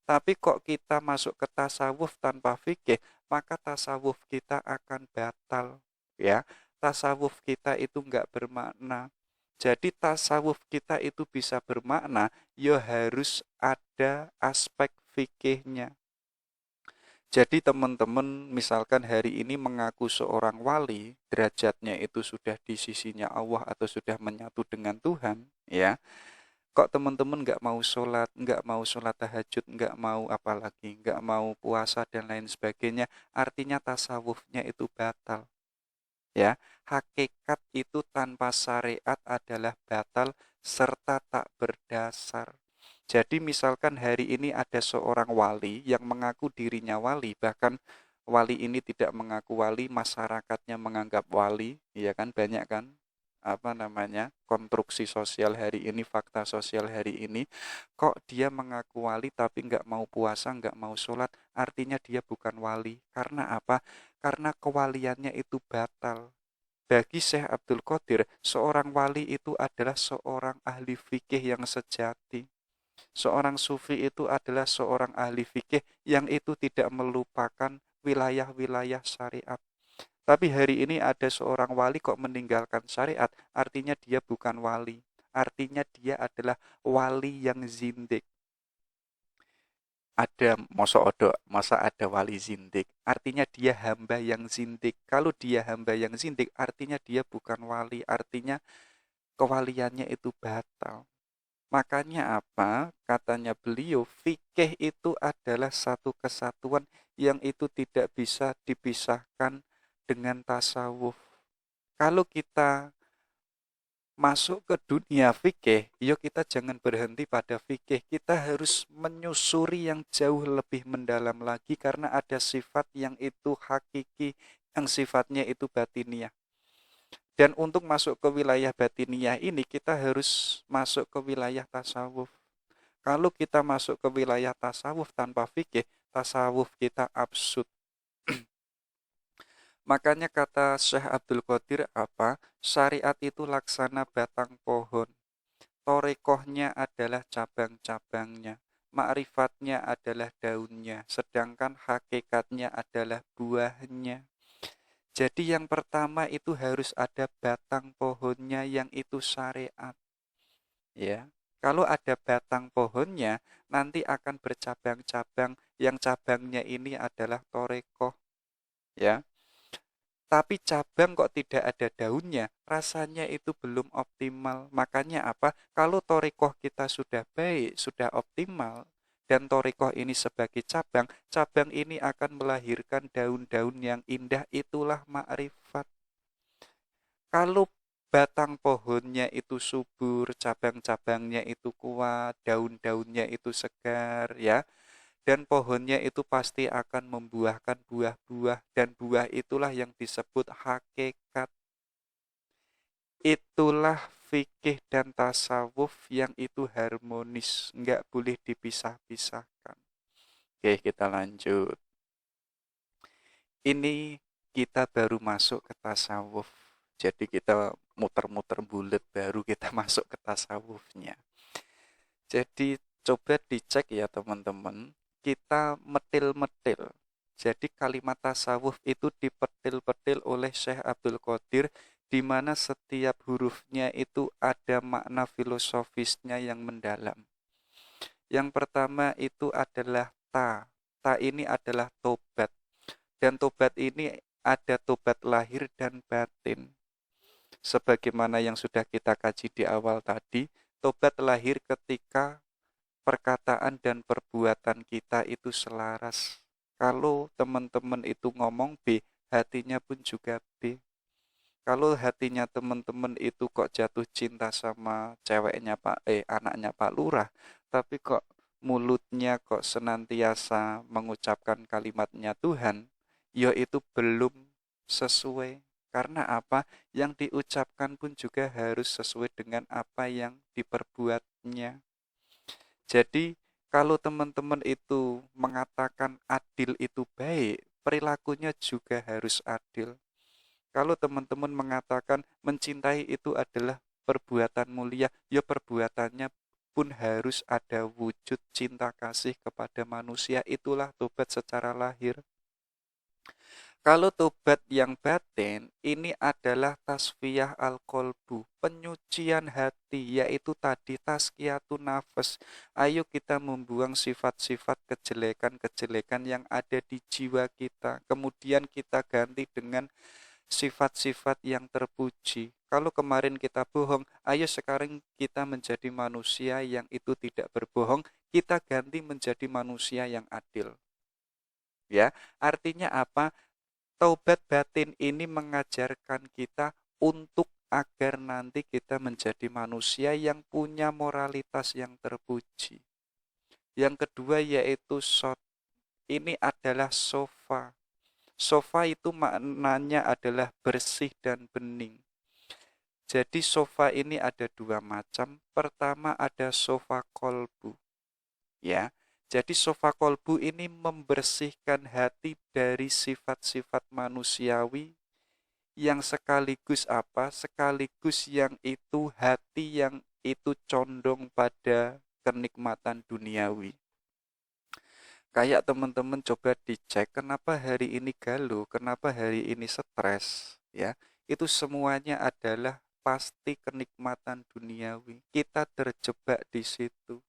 Tapi kok kita masuk ke tasawuf tanpa fikih, maka tasawuf kita akan batal, ya. Tasawuf kita itu enggak bermakna. Jadi tasawuf kita itu bisa bermakna, ya harus ada aspek fikihnya. Jadi teman-teman misalkan hari ini mengaku seorang wali, derajatnya itu sudah di sisinya Allah atau sudah menyatu dengan Tuhan, ya. Kok teman-teman nggak mau sholat, nggak mau sholat tahajud, nggak mau apa lagi, nggak mau puasa dan lain sebagainya. Artinya tasawufnya itu batal. Ya, hakikat itu tanpa syariat adalah batal serta tak berdasar. Jadi misalkan hari ini ada seorang wali yang mengaku dirinya wali, bahkan wali ini tidak mengaku wali, masyarakatnya menganggap wali, ya kan, banyak kan apa namanya konstruksi sosial hari ini, fakta sosial hari ini. Kok dia mengaku wali tapi nggak mau puasa, nggak mau sholat, artinya dia bukan wali. Karena apa? Karena kewaliannya itu batal. Bagi Syekh Abdul Qadir, seorang wali itu adalah seorang ahli fikih yang sejati. Seorang sufi itu adalah seorang ahli fikih yang itu tidak melupakan wilayah-wilayah syariat. Tapi hari ini ada seorang wali kok meninggalkan syariat, artinya dia bukan wali. Artinya dia adalah wali yang zindik. Masa ada wali zindik, artinya dia hamba yang zindik. Kalau dia hamba yang zindik, artinya dia bukan wali, artinya kewaliannya itu batal. Makanya apa? Katanya beliau, fikih itu adalah satu kesatuan yang itu tidak bisa dipisahkan dengan tasawuf. Kalau kita masuk ke dunia fikih, yuk kita jangan berhenti pada fikih. Kita harus menyusuri yang jauh lebih mendalam lagi karena ada sifat yang itu hakiki, yang sifatnya itu batiniah. Dan untuk masuk ke wilayah batiniah ini, kita harus masuk ke wilayah tasawuf. Kalau kita masuk ke wilayah tasawuf tanpa fikih, tasawuf kita absurd. Makanya kata Syekh Abdul Qadir apa? Syariat itu laksana batang pohon. Torekohnya adalah cabang-cabangnya. Ma'rifatnya adalah daunnya. Sedangkan hakikatnya adalah buahnya. Jadi yang pertama itu harus ada batang pohonnya yang itu syariat. Ya. Kalau ada batang pohonnya, nanti akan bercabang-cabang. Yang cabangnya ini adalah torekoh. Ya. Tapi cabang kok tidak ada daunnya, rasanya itu belum optimal. Makanya apa? Kalau torikoh kita sudah baik, sudah optimal, dan torikoh ini sebagai cabang, cabang ini akan melahirkan daun-daun yang indah, itulah ma'rifat. Kalau batang pohonnya itu subur, cabang-cabangnya itu kuat, daun-daunnya itu segar, ya, dan pohonnya itu pasti akan membuahkan buah-buah, dan buah itulah yang disebut hakikat. Itulah fikih dan tasawuf yang itu harmonis, nggak boleh dipisah-pisahkan. Oke, kita lanjut. Ini kita baru masuk ke tasawuf. Jadi kita muter-muter bulat baru kita masuk ke tasawufnya. Jadi coba dicek ya teman-teman, kita metil-metil. Jadi kalimat tasawuf itu dipetil-petil oleh Syekh Abdul Qadir, di mana setiap hurufnya itu ada makna filosofisnya yang mendalam. Yang pertama itu adalah ta. Ta ini adalah tobat. Dan tobat ini ada tobat lahir dan batin. Sebagaimana yang sudah kita kaji di awal tadi, tobat lahir ketika perkataan dan perbuatan kita itu selaras. Kalau teman-teman itu ngomong B, hatinya pun juga B. Kalau hatinya teman-teman itu kok jatuh cinta sama anaknya Pak Lurah, tapi kok mulutnya kok senantiasa mengucapkan kalimatnya Tuhan, ya itu belum sesuai. Karena apa? Yang diucapkan pun juga harus sesuai dengan apa yang diperbuatnya. Jadi kalau teman-teman itu mengatakan adil itu baik, perilakunya juga harus adil. Kalau teman-teman mengatakan mencintai itu adalah perbuatan mulia, ya perbuatannya pun harus ada wujud cinta kasih kepada manusia. Itulah tobat secara lahir. Kalau tobat yang batin, ini adalah tasfiyah al-qalbu, penyucian hati, yaitu tadi tazkiyatun nafas. Ayo kita membuang sifat-sifat kejelekan-kejelekan yang ada di jiwa kita. Kemudian kita ganti dengan sifat-sifat yang terpuji. Kalau kemarin kita bohong, ayo sekarang kita menjadi manusia yang itu tidak berbohong, kita ganti menjadi manusia yang adil. Ya, artinya apa? Taubat batin ini mengajarkan kita untuk agar nanti kita menjadi manusia yang punya moralitas yang terpuji. Yang kedua yaitu sot. Ini adalah sofa. Sofa itu maknanya adalah bersih dan bening. Jadi sofa ini ada dua macam. Pertama ada sofa kolbu. Ya, jadi sofa kolbu ini membersihkan hati dari sifat-sifat manusiawi yang sekaligus apa? Sekaligus yang itu hati yang itu condong pada kenikmatan duniawi. Kayak teman-teman coba dicek kenapa hari ini galau, kenapa hari ini stres, ya. Itu semuanya adalah pasti kenikmatan duniawi. Kita terjebak di situ.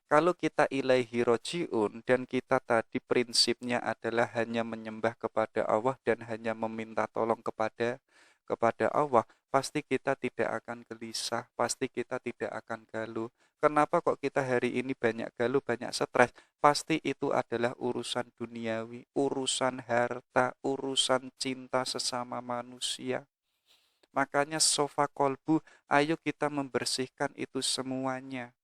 Kalau kita ilaihi roji'un dan kita tadi prinsipnya adalah hanya menyembah kepada Allah dan hanya meminta tolong kepada Allah, pasti kita tidak akan gelisah, pasti kita tidak akan galau. Kenapa kok kita hari ini banyak galau, banyak stres? Pasti itu adalah urusan duniawi, urusan harta, urusan cinta sesama manusia. Makanya sofa kolbu, ayo kita membersihkan itu semuanya.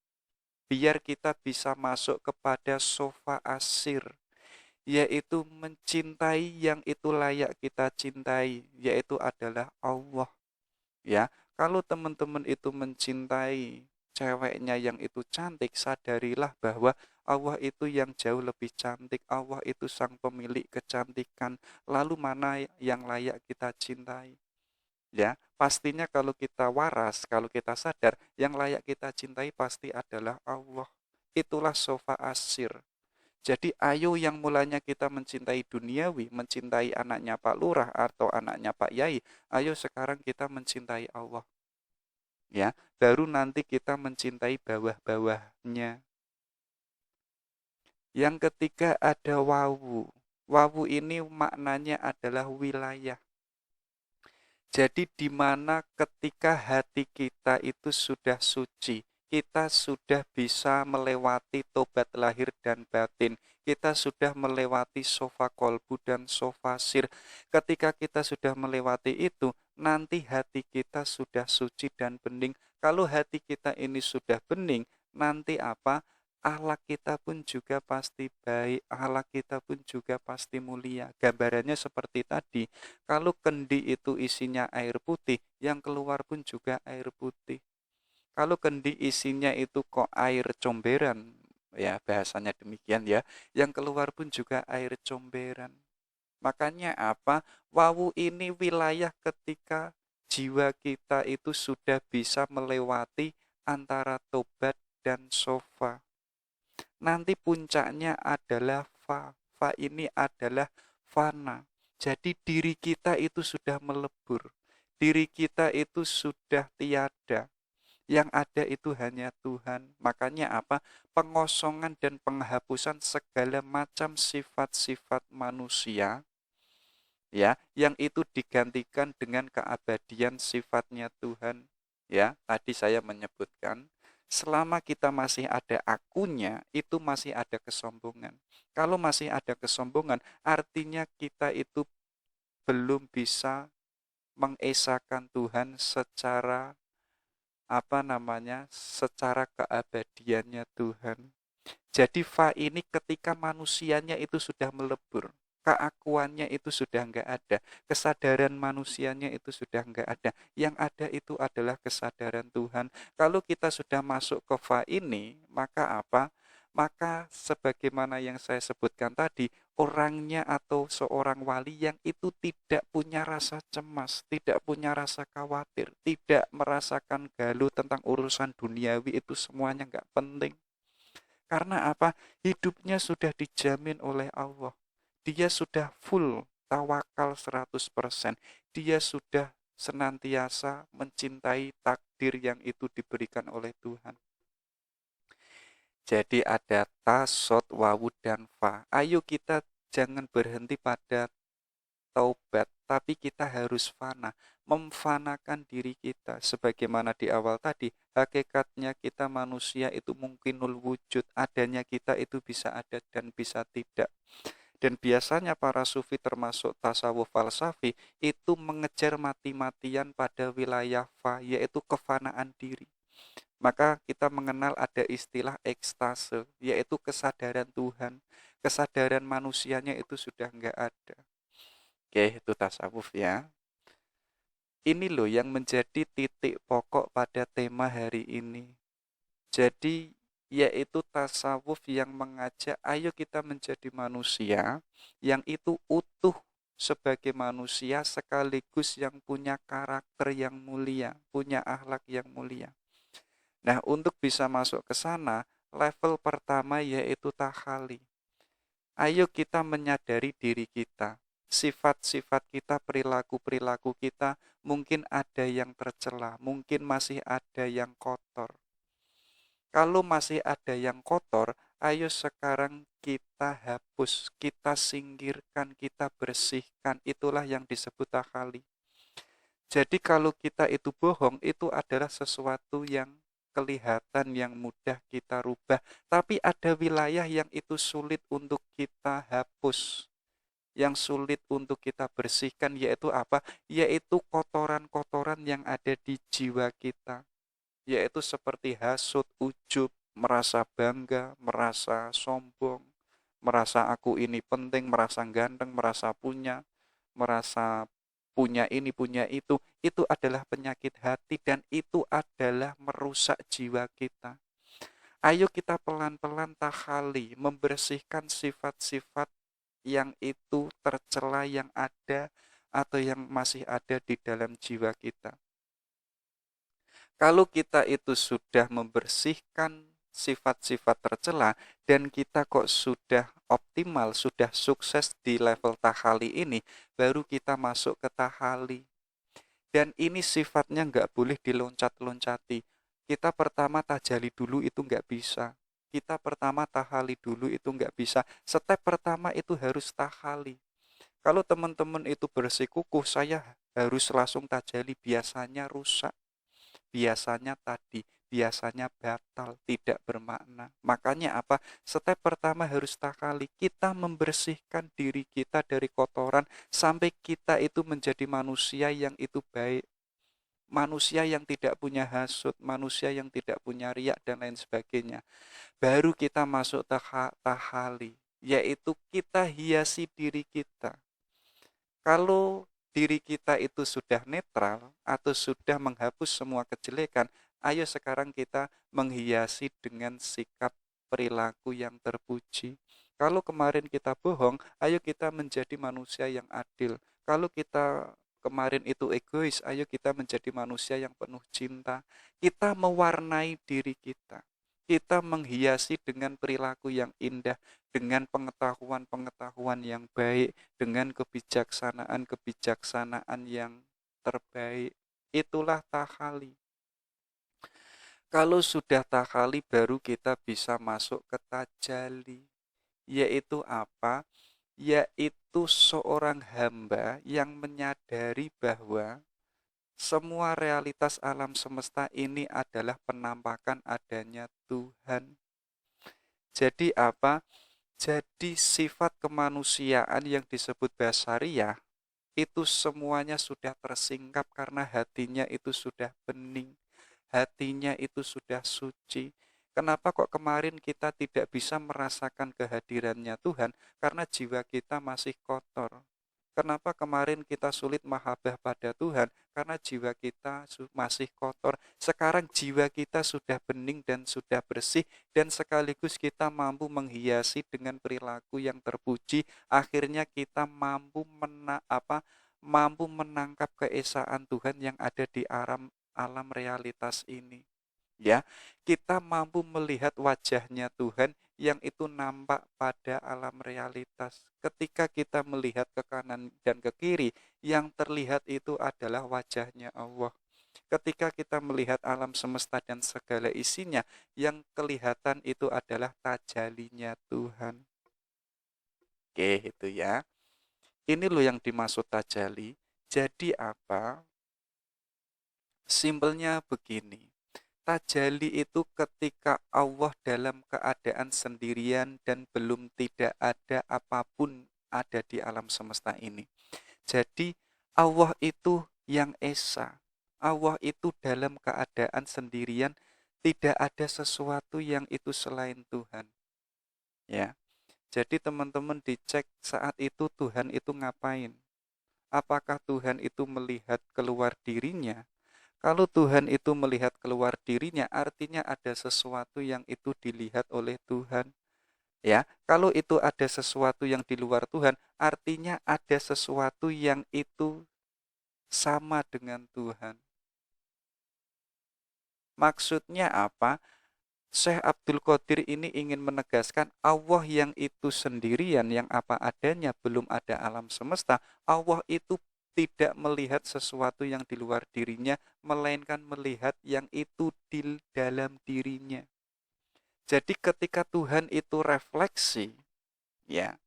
Biar kita bisa masuk kepada sofa asir, yaitu mencintai yang itu layak kita cintai, yaitu adalah Allah. Ya, kalau teman-teman itu mencintai ceweknya yang itu cantik, sadarilah bahwa Allah itu yang jauh lebih cantik. Allah itu sang pemilik kecantikan. Lalu mana yang layak kita cintai? Ya, pastinya kalau kita waras, kalau kita sadar, yang layak kita cintai pasti adalah Allah. Itulah sofa asir. Jadi ayo yang mulanya kita mencintai duniawi, mencintai anaknya Pak Lurah atau anaknya Pak Yai, ayo sekarang kita mencintai Allah. Ya, baru nanti kita mencintai bawah-bawahnya. Yang ketiga ada wawu. Wawu ini maknanya adalah wilayah. Jadi di mana ketika hati kita itu sudah suci, kita sudah bisa melewati tobat lahir dan batin. Kita sudah melewati sofa kolbu dan sofa sir. Ketika kita sudah melewati itu, nanti hati kita sudah suci dan bening. Kalau hati kita ini sudah bening, nanti apa? Akhlak kita pun juga pasti baik, akhlak kita pun juga pasti mulia. Gambarannya seperti tadi, kalau kendi itu isinya air putih, yang keluar pun juga air putih. Kalau kendi isinya itu kok air comberan, ya bahasanya demikian ya, yang keluar pun juga air comberan. Makanya apa? Wawu ini wilayah ketika jiwa kita itu sudah bisa melewati antara tobat dan sofa. Nanti puncaknya adalah fa. Fa ini adalah fana. Jadi diri kita itu sudah melebur. Diri kita itu sudah tiada. Yang ada itu hanya Tuhan. Makanya apa? Pengosongan dan penghapusan segala macam sifat-sifat manusia, ya, yang itu digantikan dengan keabadian sifatnya Tuhan. Ya, tadi saya menyebutkan selama kita masih ada akunya, itu masih ada kesombongan. Kalau masih ada kesombongan, artinya kita itu belum bisa mengesahkan Tuhan secara secara keabadiannya Tuhan. Jadi fa ini ketika manusianya itu sudah melebur, keakuannya itu sudah enggak ada, kesadaran manusianya itu sudah enggak ada. Yang ada itu adalah kesadaran Tuhan. Kalau kita sudah masuk ke fa ini, maka apa? Maka sebagaimana yang saya sebutkan tadi, orangnya atau seorang wali yang itu tidak punya rasa cemas, tidak punya rasa khawatir, tidak merasakan galau tentang urusan duniawi, itu semuanya enggak penting. Karena apa? Hidupnya sudah dijamin oleh Allah. Dia sudah full tawakal 100%. Dia sudah senantiasa mencintai takdir yang itu diberikan oleh Tuhan. Jadi ada ta, sod, wawu, dan fa. Ayo kita jangan berhenti pada taubat, tapi kita harus fana. memfanakan diri kita. Sebagaimana di awal tadi, hakikatnya kita manusia itu mungkinul wujud, adanya kita itu bisa ada dan bisa tidak. Dan biasanya para sufi termasuk tasawuf falsafi itu mengejar mati-matian pada wilayah fa, yaitu kefanaan diri. Maka kita mengenal ada istilah ekstase, yaitu kesadaran Tuhan. Kesadaran manusianya itu sudah enggak ada. Oke, itu tasawuf ya. Ini loh yang menjadi titik pokok pada tema hari ini. Jadi yaitu tasawuf yang mengajak ayo kita menjadi manusia yang itu utuh sebagai manusia sekaligus yang punya karakter yang mulia, punya akhlak yang mulia. Nah, untuk bisa masuk ke sana, level pertama yaitu takhali. Ayo kita menyadari diri kita, sifat-sifat kita, perilaku-perilaku kita, mungkin ada yang tercela, mungkin masih ada yang kotor. Kalau masih ada yang kotor, ayo sekarang kita hapus, kita singkirkan, kita bersihkan. Itulah yang disebut takhali. Jadi kalau kita itu bohong, itu adalah sesuatu yang kelihatan, yang mudah kita rubah. Tapi ada wilayah yang itu sulit untuk kita hapus. Yang sulit untuk kita bersihkan, yaitu apa? Yaitu kotoran-kotoran yang ada di jiwa kita. Yaitu seperti hasut, ujub, merasa bangga, merasa sombong, merasa aku ini penting, merasa ganteng, merasa punya ini, punya itu adalah penyakit hati dan itu adalah merusak jiwa kita. Ayo kita pelan-pelan takhali, membersihkan sifat-sifat yang itu tercela yang ada atau yang masih ada di dalam jiwa kita. Kalau kita itu sudah membersihkan sifat-sifat tercela dan kita kok sudah optimal, sudah sukses di level tahali ini, baru kita masuk ke tahali. Dan ini sifatnya nggak boleh diloncat-loncati. Kita pertama tajali dulu itu nggak bisa. Kita pertama tahali dulu itu nggak bisa. Step pertama itu harus tahali. Kalau teman-teman itu bersikukuh, saya harus langsung tajali, biasanya rusak. Biasanya batal, tidak bermakna. Makanya apa? Step pertama harus takali. Kita membersihkan diri kita dari kotoran sampai kita itu menjadi manusia yang itu baik. Manusia yang tidak punya hasut, manusia yang tidak punya riak dan lain sebagainya. Baru kita masuk tahali, yaitu kita hiasi diri kita. Kalau diri kita itu sudah netral atau sudah menghapus semua kejelekan, ayo sekarang kita menghiasi dengan sikap perilaku yang terpuji. Kalau kemarin kita bohong, ayo kita menjadi manusia yang adil. Kalau kita kemarin itu egois, ayo kita menjadi manusia yang penuh cinta. Kita mewarnai diri kita. Kita menghiasi dengan perilaku yang indah, dengan pengetahuan-pengetahuan yang baik, dengan kebijaksanaan-kebijaksanaan yang terbaik. Itulah takhali. Kalau sudah takhali baru kita bisa masuk ke tajali. Yaitu apa? Yaitu seorang hamba yang menyadari bahwa semua realitas alam semesta ini adalah penampakan adanya Tuhan. Jadi apa? Jadi sifat kemanusiaan yang disebut basariyah itu semuanya sudah tersingkap karena hatinya itu sudah bening, hatinya itu sudah suci. Kenapa kok kemarin kita tidak bisa merasakan kehadirannya Tuhan? Karena jiwa kita masih kotor. Kenapa kemarin kita sulit mahabbah pada Tuhan? Karena jiwa kita masih kotor. Sekarang jiwa kita sudah bening dan sudah bersih dan sekaligus kita mampu menghiasi dengan perilaku yang terpuji. Akhirnya kita mampu menangkap keesaan Tuhan yang ada di alam realitas ini. Ya, kita mampu melihat wajahnya Tuhan yang itu nampak pada alam realitas. Ketika kita melihat ke kanan dan ke kiri, yang terlihat itu adalah wajahnya Allah. Ketika kita melihat alam semesta dan segala isinya, yang kelihatan itu adalah tajalinya Tuhan. Oke, itu ya. Ini loh yang dimaksud tajali. Jadi apa? Simpelnya begini, tajalli itu ketika Allah dalam keadaan sendirian dan belum tidak ada apapun ada di alam semesta ini. Jadi Allah itu yang esa. Allah itu dalam keadaan sendirian, tidak ada sesuatu yang itu selain Tuhan. Ya. Jadi teman-teman dicek saat itu Tuhan itu ngapain? Apakah Tuhan itu melihat keluar dirinya? Kalau Tuhan itu melihat keluar dirinya, artinya ada sesuatu yang itu dilihat oleh Tuhan. Ya, kalau itu ada sesuatu yang di luar Tuhan, artinya ada sesuatu yang itu sama dengan Tuhan. Maksudnya apa? Syekh Abdul Qadir ini ingin menegaskan Allah yang itu sendirian, yang apa adanya, belum ada alam semesta. Allah itu tidak melihat sesuatu yang di luar dirinya, melainkan melihat yang itu di dalam dirinya. Jadi ketika Tuhan itu refleksi, ya,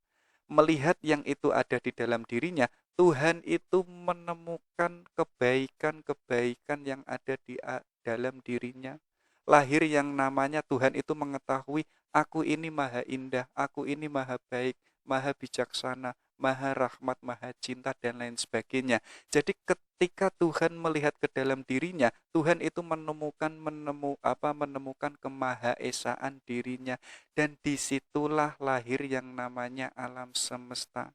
melihat yang itu ada di dalam dirinya, Tuhan itu menemukan kebaikan-kebaikan yang ada di dalam dirinya. Lahir yang namanya Tuhan itu mengetahui, aku ini maha indah, aku ini maha baik, maha bijaksana, maha rahmat, maha cinta, dan lain sebagainya. Jadi ketika Tuhan melihat ke dalam dirinya, Tuhan itu menemukan kemahaesaan dirinya, dan disitulah lahir yang namanya alam semesta.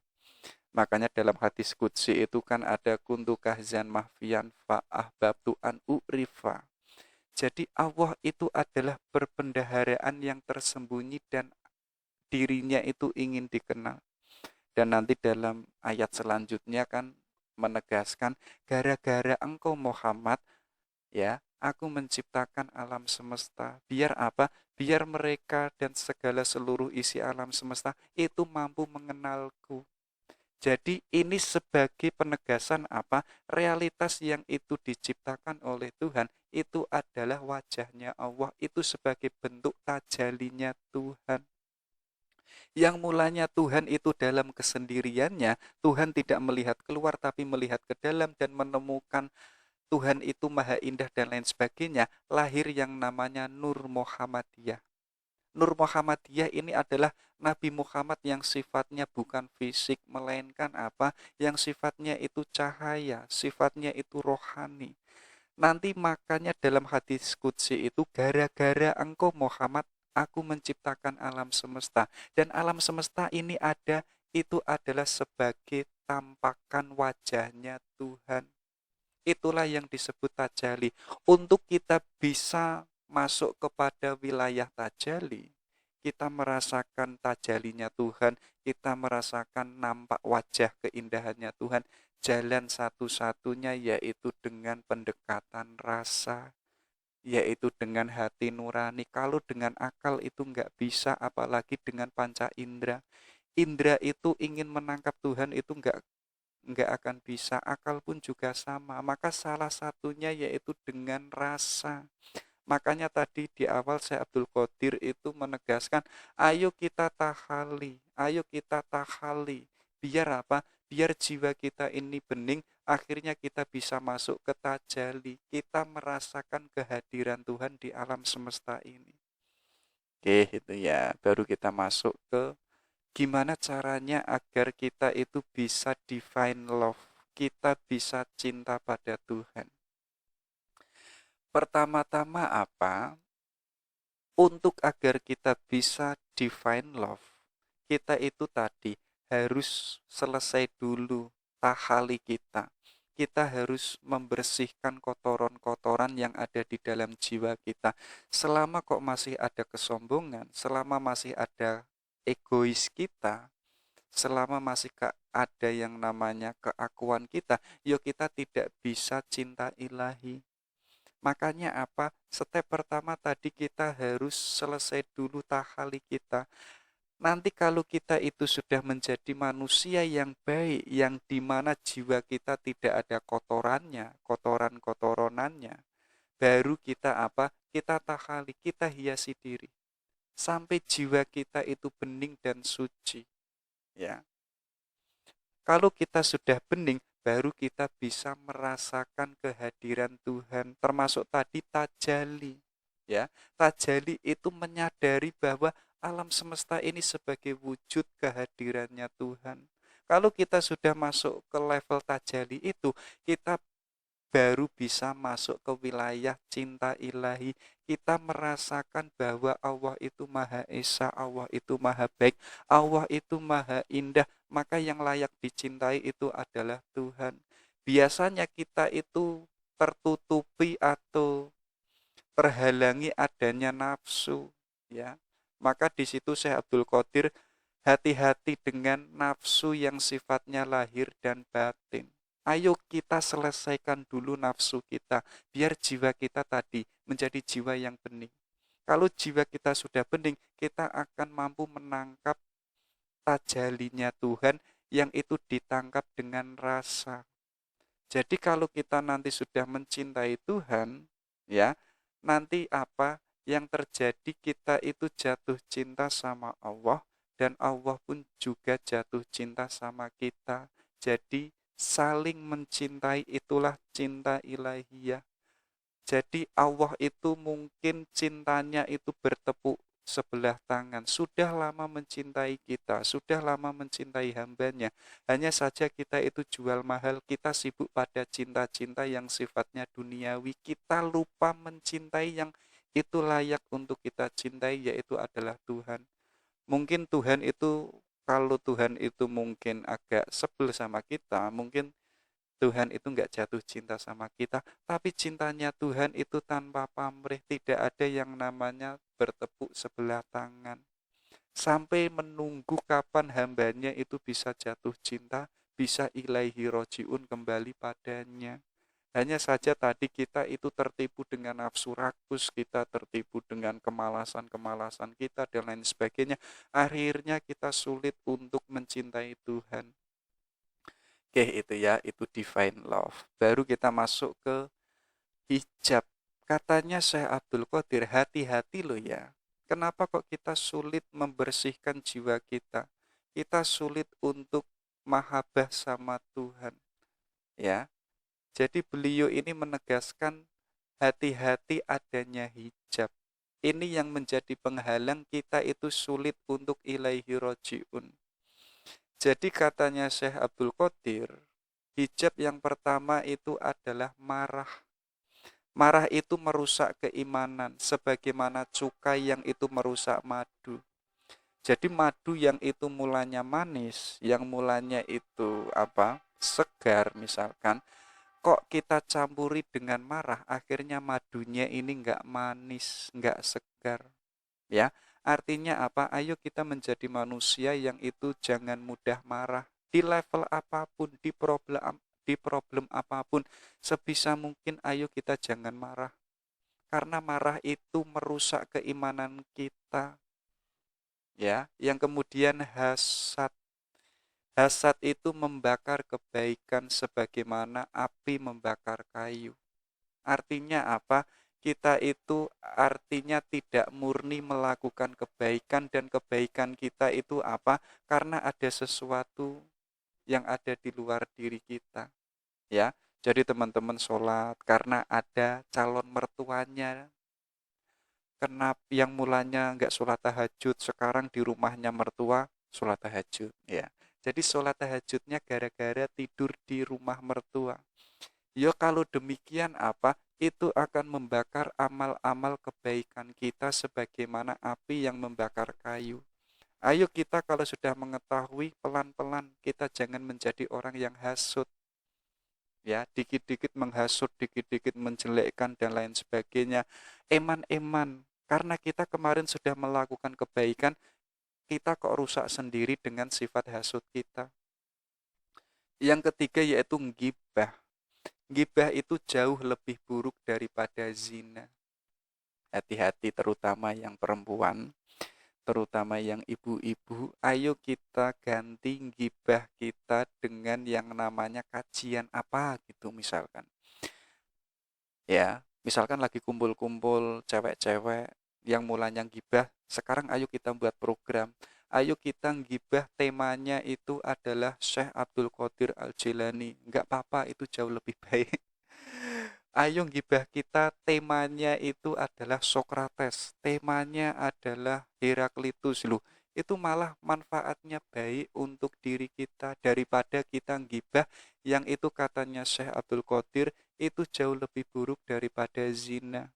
Makanya dalam hadis qudsi itu kan ada kuntu kahzan mahfian fa'ahbabtu an u'rifa. Jadi Allah itu adalah perbendaharaan yang tersembunyi dan dirinya itu ingin dikenal. Dan nanti dalam ayat selanjutnya kan menegaskan, gara-gara engkau Muhammad, ya, aku menciptakan alam semesta. Biar apa? Biar mereka dan segala seluruh isi alam semesta itu mampu mengenalku. Jadi ini sebagai penegasan apa? Realitas yang itu diciptakan oleh Tuhan itu adalah wajahnya Allah, itu sebagai bentuk tajalinya Tuhan. Yang mulanya Tuhan itu dalam kesendiriannya, Tuhan tidak melihat keluar tapi melihat ke dalam dan menemukan Tuhan itu maha indah dan lain sebagainya, lahir yang namanya Nur Muhammadiyah. Nur Muhammadiyah ini adalah Nabi Muhammad yang sifatnya bukan fisik, melainkan apa? Yang sifatnya itu cahaya, sifatnya itu rohani. Nanti makanya dalam hadis qudsi itu, gara-gara engkau Muhammad, aku menciptakan alam semesta. Dan alam semesta ini ada, itu adalah sebagai tampakan wajahnya Tuhan. Itulah yang disebut tajalli. Untuk kita bisa masuk kepada wilayah tajalli, kita merasakan tajalinya Tuhan, kita merasakan nampak wajah keindahannya Tuhan. Jalan satu-satunya yaitu dengan pendekatan rasa, yaitu dengan hati nurani. Kalau dengan akal itu nggak bisa, apalagi dengan panca indera. Indra itu ingin menangkap Tuhan itu nggak akan bisa, akal pun juga sama. Maka salah satunya yaitu dengan rasa. Makanya tadi di awal saya Abdul Qadir itu menegaskan, ayo kita tahali, ayo kita tahali. Biar apa? Biar jiwa kita ini bening, akhirnya kita bisa masuk ke tajalli. Kita merasakan kehadiran Tuhan di alam semesta ini. Oke, itu ya. Baru kita masuk ke gimana caranya agar kita itu bisa divine love, kita bisa cinta pada Tuhan. Pertama-tama apa? Untuk agar kita bisa divine love, kita itu tadi harus selesai dulu tahali kita. Kita harus membersihkan kotoran-kotoran yang ada di dalam jiwa kita. Selama kok masih ada kesombongan, selama masih ada egois kita, selama masih ada yang namanya keakuan kita, yuk kita tidak bisa cinta ilahi. Makanya apa? Step pertama tadi kita harus selesai dulu tahali kita. Nanti kalau kita itu sudah menjadi manusia yang baik, yang dimana jiwa kita tidak ada kotorannya, kotoran-kotorannya, baru kita apa? Kita tahali, kita hiasi diri. Sampai jiwa kita itu bening dan suci. Ya. Kalau kita sudah bening, baru kita bisa merasakan kehadiran Tuhan. Termasuk tadi tajali. Ya, tajali itu menyadari bahwa alam semesta ini sebagai wujud kehadirannya Tuhan. Kalau kita sudah masuk ke level tajali itu, kita baru bisa masuk ke wilayah cinta ilahi. Kita merasakan bahwa Allah itu Maha Esa, Allah itu Maha Baik, Allah itu Maha Indah. Maka yang layak dicintai itu adalah Tuhan. Biasanya kita itu tertutupi atau terhalangi adanya nafsu, ya. Maka di situ Syekh Abdul Qadir, hati-hati dengan nafsu yang sifatnya lahir dan batin. Ayo kita selesaikan dulu nafsu kita, biar jiwa kita tadi menjadi jiwa yang bening. Kalau jiwa kita sudah bening, kita akan mampu menangkap tajalinya Tuhan yang itu ditangkap dengan rasa. Jadi kalau kita nanti sudah mencintai Tuhan, ya, nanti apa yang terjadi, kita itu jatuh cinta sama Allah dan Allah pun juga jatuh cinta sama kita. Jadi saling mencintai itulah cinta ilahiyah. Jadi Allah itu mungkin cintanya itu bertepuk sebelah tangan. Sudah lama mencintai kita, sudah lama mencintai hambanya. Hanya saja kita itu jual mahal, kita sibuk pada cinta-cinta yang sifatnya duniawi. Kita lupa mencintai yang itu layak untuk kita cintai, yaitu adalah Tuhan. Mungkin Tuhan itu, kalau Tuhan itu mungkin agak sebel sama kita, mungkin Tuhan itu nggak jatuh cinta sama kita, tapi cintanya Tuhan itu tanpa pamrih, tidak ada yang namanya bertepuk sebelah tangan. Sampai menunggu kapan hambanya itu bisa jatuh cinta, bisa ilaihi rojiun kembali padanya. Hanya saja tadi kita itu tertipu dengan nafsu rakus, kita tertipu dengan kemalasan-kemalasan kita dan lain sebagainya. Akhirnya kita sulit untuk mencintai Tuhan. Oke, itu ya, itu divine love. Baru kita masuk ke hijab. Katanya Syekh Abdul Qadir, hati-hati loh ya. Kenapa kok kita sulit membersihkan jiwa kita? Kita sulit untuk mahabbah sama Tuhan. Ya. Jadi beliau ini menegaskan hati-hati adanya hijab. Ini yang menjadi penghalang kita itu sulit untuk ilaihi rojiun. Jadi katanya Syekh Abdul Qadir, hijab yang pertama itu adalah marah. Marah itu merusak keimanan, sebagaimana cukai yang itu merusak madu. Jadi madu yang itu mulanya manis, yang mulanya itu segar misalkan, kok kita campuri dengan marah, akhirnya madunya ini nggak manis, nggak segar. Ya, artinya apa? Ayo kita menjadi manusia yang itu jangan mudah marah. Di level apapun, di problem apapun, sebisa mungkin ayo kita jangan marah. Karena marah itu merusak keimanan kita. Ya, yang kemudian hasad. Hasad itu membakar kebaikan sebagaimana api membakar kayu. Artinya apa? Kita itu artinya tidak murni melakukan kebaikan, dan kebaikan kita itu apa? Karena ada sesuatu yang ada di luar diri kita. Ya, jadi teman-teman sholat karena ada calon mertuanya. Kenapa yang mulanya nggak sholat tahajud, sekarang di rumahnya mertua sholat tahajud. Ya, jadi sholat tahajudnya gara-gara tidur di rumah mertua. Ya kalau demikian apa? Itu akan membakar amal-amal kebaikan kita sebagaimana api yang membakar kayu. Ayo kita kalau sudah mengetahui, pelan-pelan kita jangan menjadi orang yang hasut. Ya, dikit-dikit menghasut, dikit-dikit menjelekkan dan lain sebagainya. Eman-eman, karena kita kemarin sudah melakukan kebaikan, kita kok rusak sendiri dengan sifat hasut kita. Yang ketiga yaitu ghibah. Ghibah itu jauh lebih buruk daripada zina. Hati-hati terutama yang perempuan, terutama yang ibu-ibu. Ayo kita ganti ghibah kita dengan yang namanya kajian apa gitu misalkan. Ya, misalkan lagi kumpul-kumpul cewek-cewek yang mulanya ghibah, sekarang ayo kita buat program. Ayo kita gibah temanya itu adalah Syekh Abdul Qadir Al-Jilani. Enggak apa-apa, itu jauh lebih baik. Ayo gibah kita temanya itu adalah Sokrates, temanya adalah Heraklitus loh. Itu malah manfaatnya baik untuk diri kita daripada kita gibah yang itu katanya Syekh Abdul Qadir itu jauh lebih buruk daripada zina.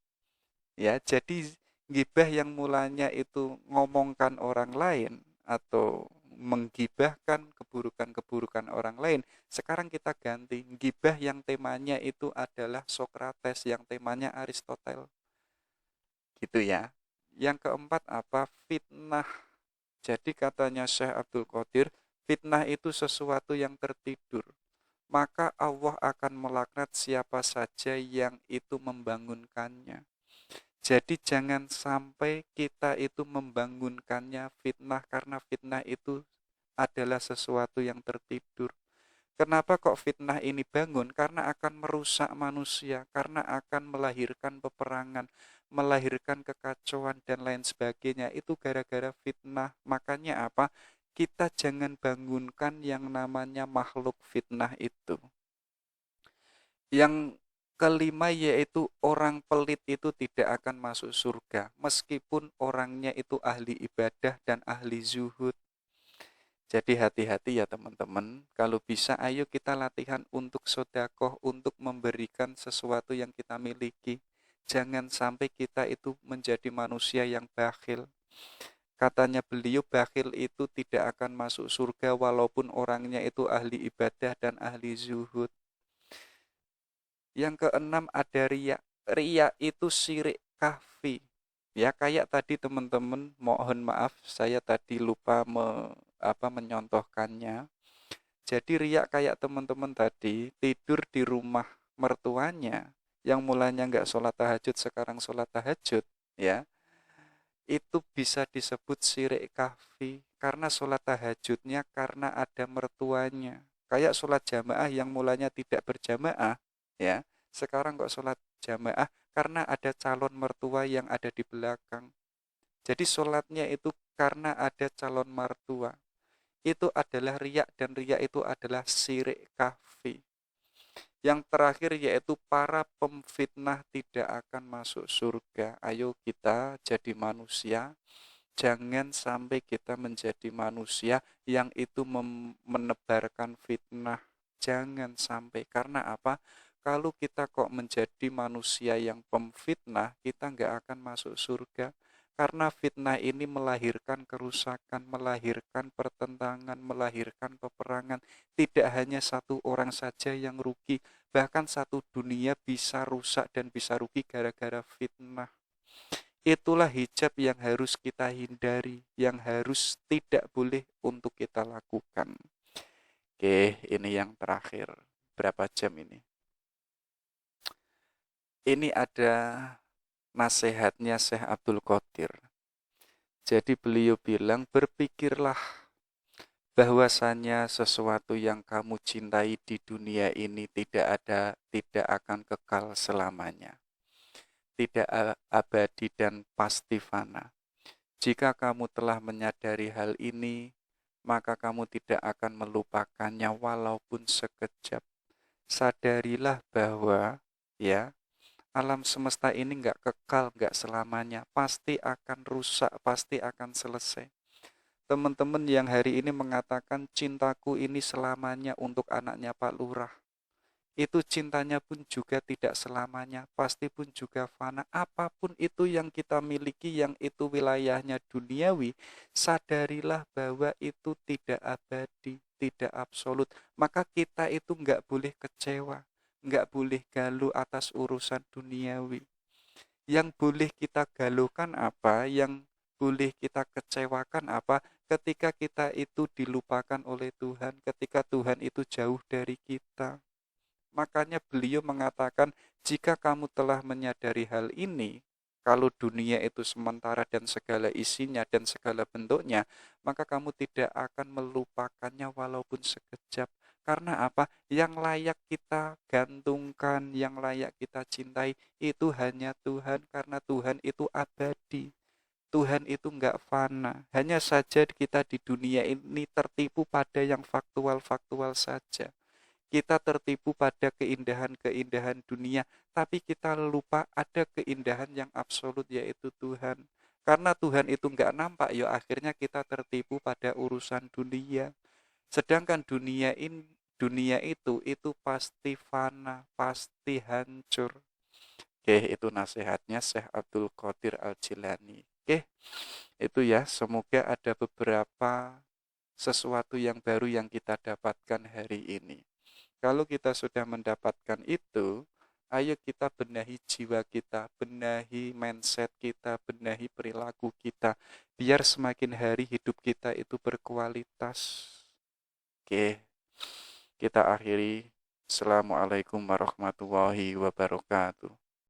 Ya, jadi gibah yang mulanya itu ngomongkan orang lain atau menggibahkan keburukan-keburukan orang lain, sekarang kita ganti gibah yang temanya itu adalah Sokrates, yang temanya Aristoteles. Gitu ya. Yang keempat apa? Fitnah. Jadi katanya Syekh Abdul Qadir, fitnah itu sesuatu yang tertidur. Maka Allah akan melaknat siapa saja yang itu membangunkannya. Jadi jangan sampai kita itu membangunkannya fitnah, karena fitnah itu adalah sesuatu yang tertidur. Kenapa kok fitnah ini bangun? Karena akan merusak manusia, karena akan melahirkan peperangan, melahirkan kekacauan dan lain sebagainya. Itu gara-gara fitnah. Makanya apa? Kita jangan bangunkan yang namanya makhluk fitnah itu. Yang kelima yaitu orang pelit itu tidak akan masuk surga meskipun orangnya itu ahli ibadah dan ahli zuhud. Jadi hati-hati ya teman-teman. Kalau bisa ayo kita latihan untuk sodakoh, untuk memberikan sesuatu yang kita miliki. Jangan sampai kita itu menjadi manusia yang bakhil. Katanya beliau, bakhil itu tidak akan masuk surga walaupun orangnya itu ahli ibadah dan ahli zuhud. Yang keenam ada riya. Riya itu syirik kahfi. Ya kayak tadi teman-teman, mohon maaf saya tadi lupa menyontohkannya. Jadi riya kayak teman-teman tadi tidur di rumah mertuanya yang mulanya nggak sholat tahajud sekarang sholat tahajud, ya itu bisa disebut syirik kahfi karena sholat tahajudnya karena ada mertuanya. Kayak sholat jamaah yang mulanya tidak berjamaah, ya sekarang kok sholat jamaah karena ada calon mertua yang ada di belakang. Jadi sholatnya itu karena ada calon mertua. Itu adalah riya, dan riya itu adalah syirik kahfi. Yang terakhir yaitu para pemfitnah tidak akan masuk surga. Ayo kita jadi manusia, jangan sampai kita menjadi manusia yang itu menebarkan fitnah. Jangan sampai, karena apa? Kalau kita kok menjadi manusia yang pemfitnah, kita nggak akan masuk surga. Karena fitnah ini melahirkan kerusakan, melahirkan pertentangan, melahirkan peperangan. Tidak hanya satu orang saja yang rugi, bahkan satu dunia bisa rusak dan bisa rugi gara-gara fitnah. Itulah hijab yang harus kita hindari, yang harus tidak boleh untuk kita lakukan. Oke, ini yang terakhir. Berapa jam ini? Ini ada nasihatnya Syekh Abdul Qadir. Jadi beliau bilang, berpikirlah bahwasanya sesuatu yang kamu cintai di dunia ini tidak akan kekal selamanya. Tidak abadi dan pasti fana. Jika kamu telah menyadari hal ini, maka kamu tidak akan melupakannya walaupun sekejap. Sadarilah bahwa ya alam semesta ini nggak kekal, nggak selamanya, pasti akan rusak, pasti akan selesai. Teman-teman yang hari ini mengatakan cintaku ini selamanya untuk anaknya Pak Lurah, itu cintanya pun juga tidak selamanya, pasti pun juga fana. Apapun itu yang kita miliki, yang itu wilayahnya duniawi, sadarilah bahwa itu tidak abadi, tidak absolut. Maka kita itu nggak boleh kecewa, nggak boleh galuh atas urusan duniawi. Yang boleh kita galuhkan apa, yang boleh kita kecewakan apa, ketika kita itu dilupakan oleh Tuhan, ketika Tuhan itu jauh dari kita. Makanya beliau mengatakan, jika kamu telah menyadari hal ini, kalau dunia itu sementara dan segala isinya dan segala bentuknya, maka kamu tidak akan melupakannya walaupun sekejap. Karena apa? Yang layak kita gantungkan, yang layak kita cintai, itu hanya Tuhan, karena Tuhan itu abadi. Tuhan itu enggak fana. Hanya saja kita di dunia ini tertipu pada yang faktual-faktual saja. Kita tertipu pada keindahan-keindahan dunia, tapi kita lupa ada keindahan yang absolut yaitu Tuhan. Karena Tuhan itu enggak nampak, ya akhirnya kita tertipu pada urusan dunia. Sedangkan dunia itu pasti fana, pasti hancur. Oke, itu nasihatnya Syekh Abdul Qadir Al-Jilani. Oke, itu ya, semoga ada beberapa sesuatu yang baru yang kita dapatkan hari ini. Kalau kita sudah mendapatkan itu, ayo kita benahi jiwa kita, benahi mindset kita, benahi perilaku kita, biar semakin hari hidup kita itu berkualitas. Oke, kita akhiri. Assalamualaikum warahmatullahi wabarakatuh.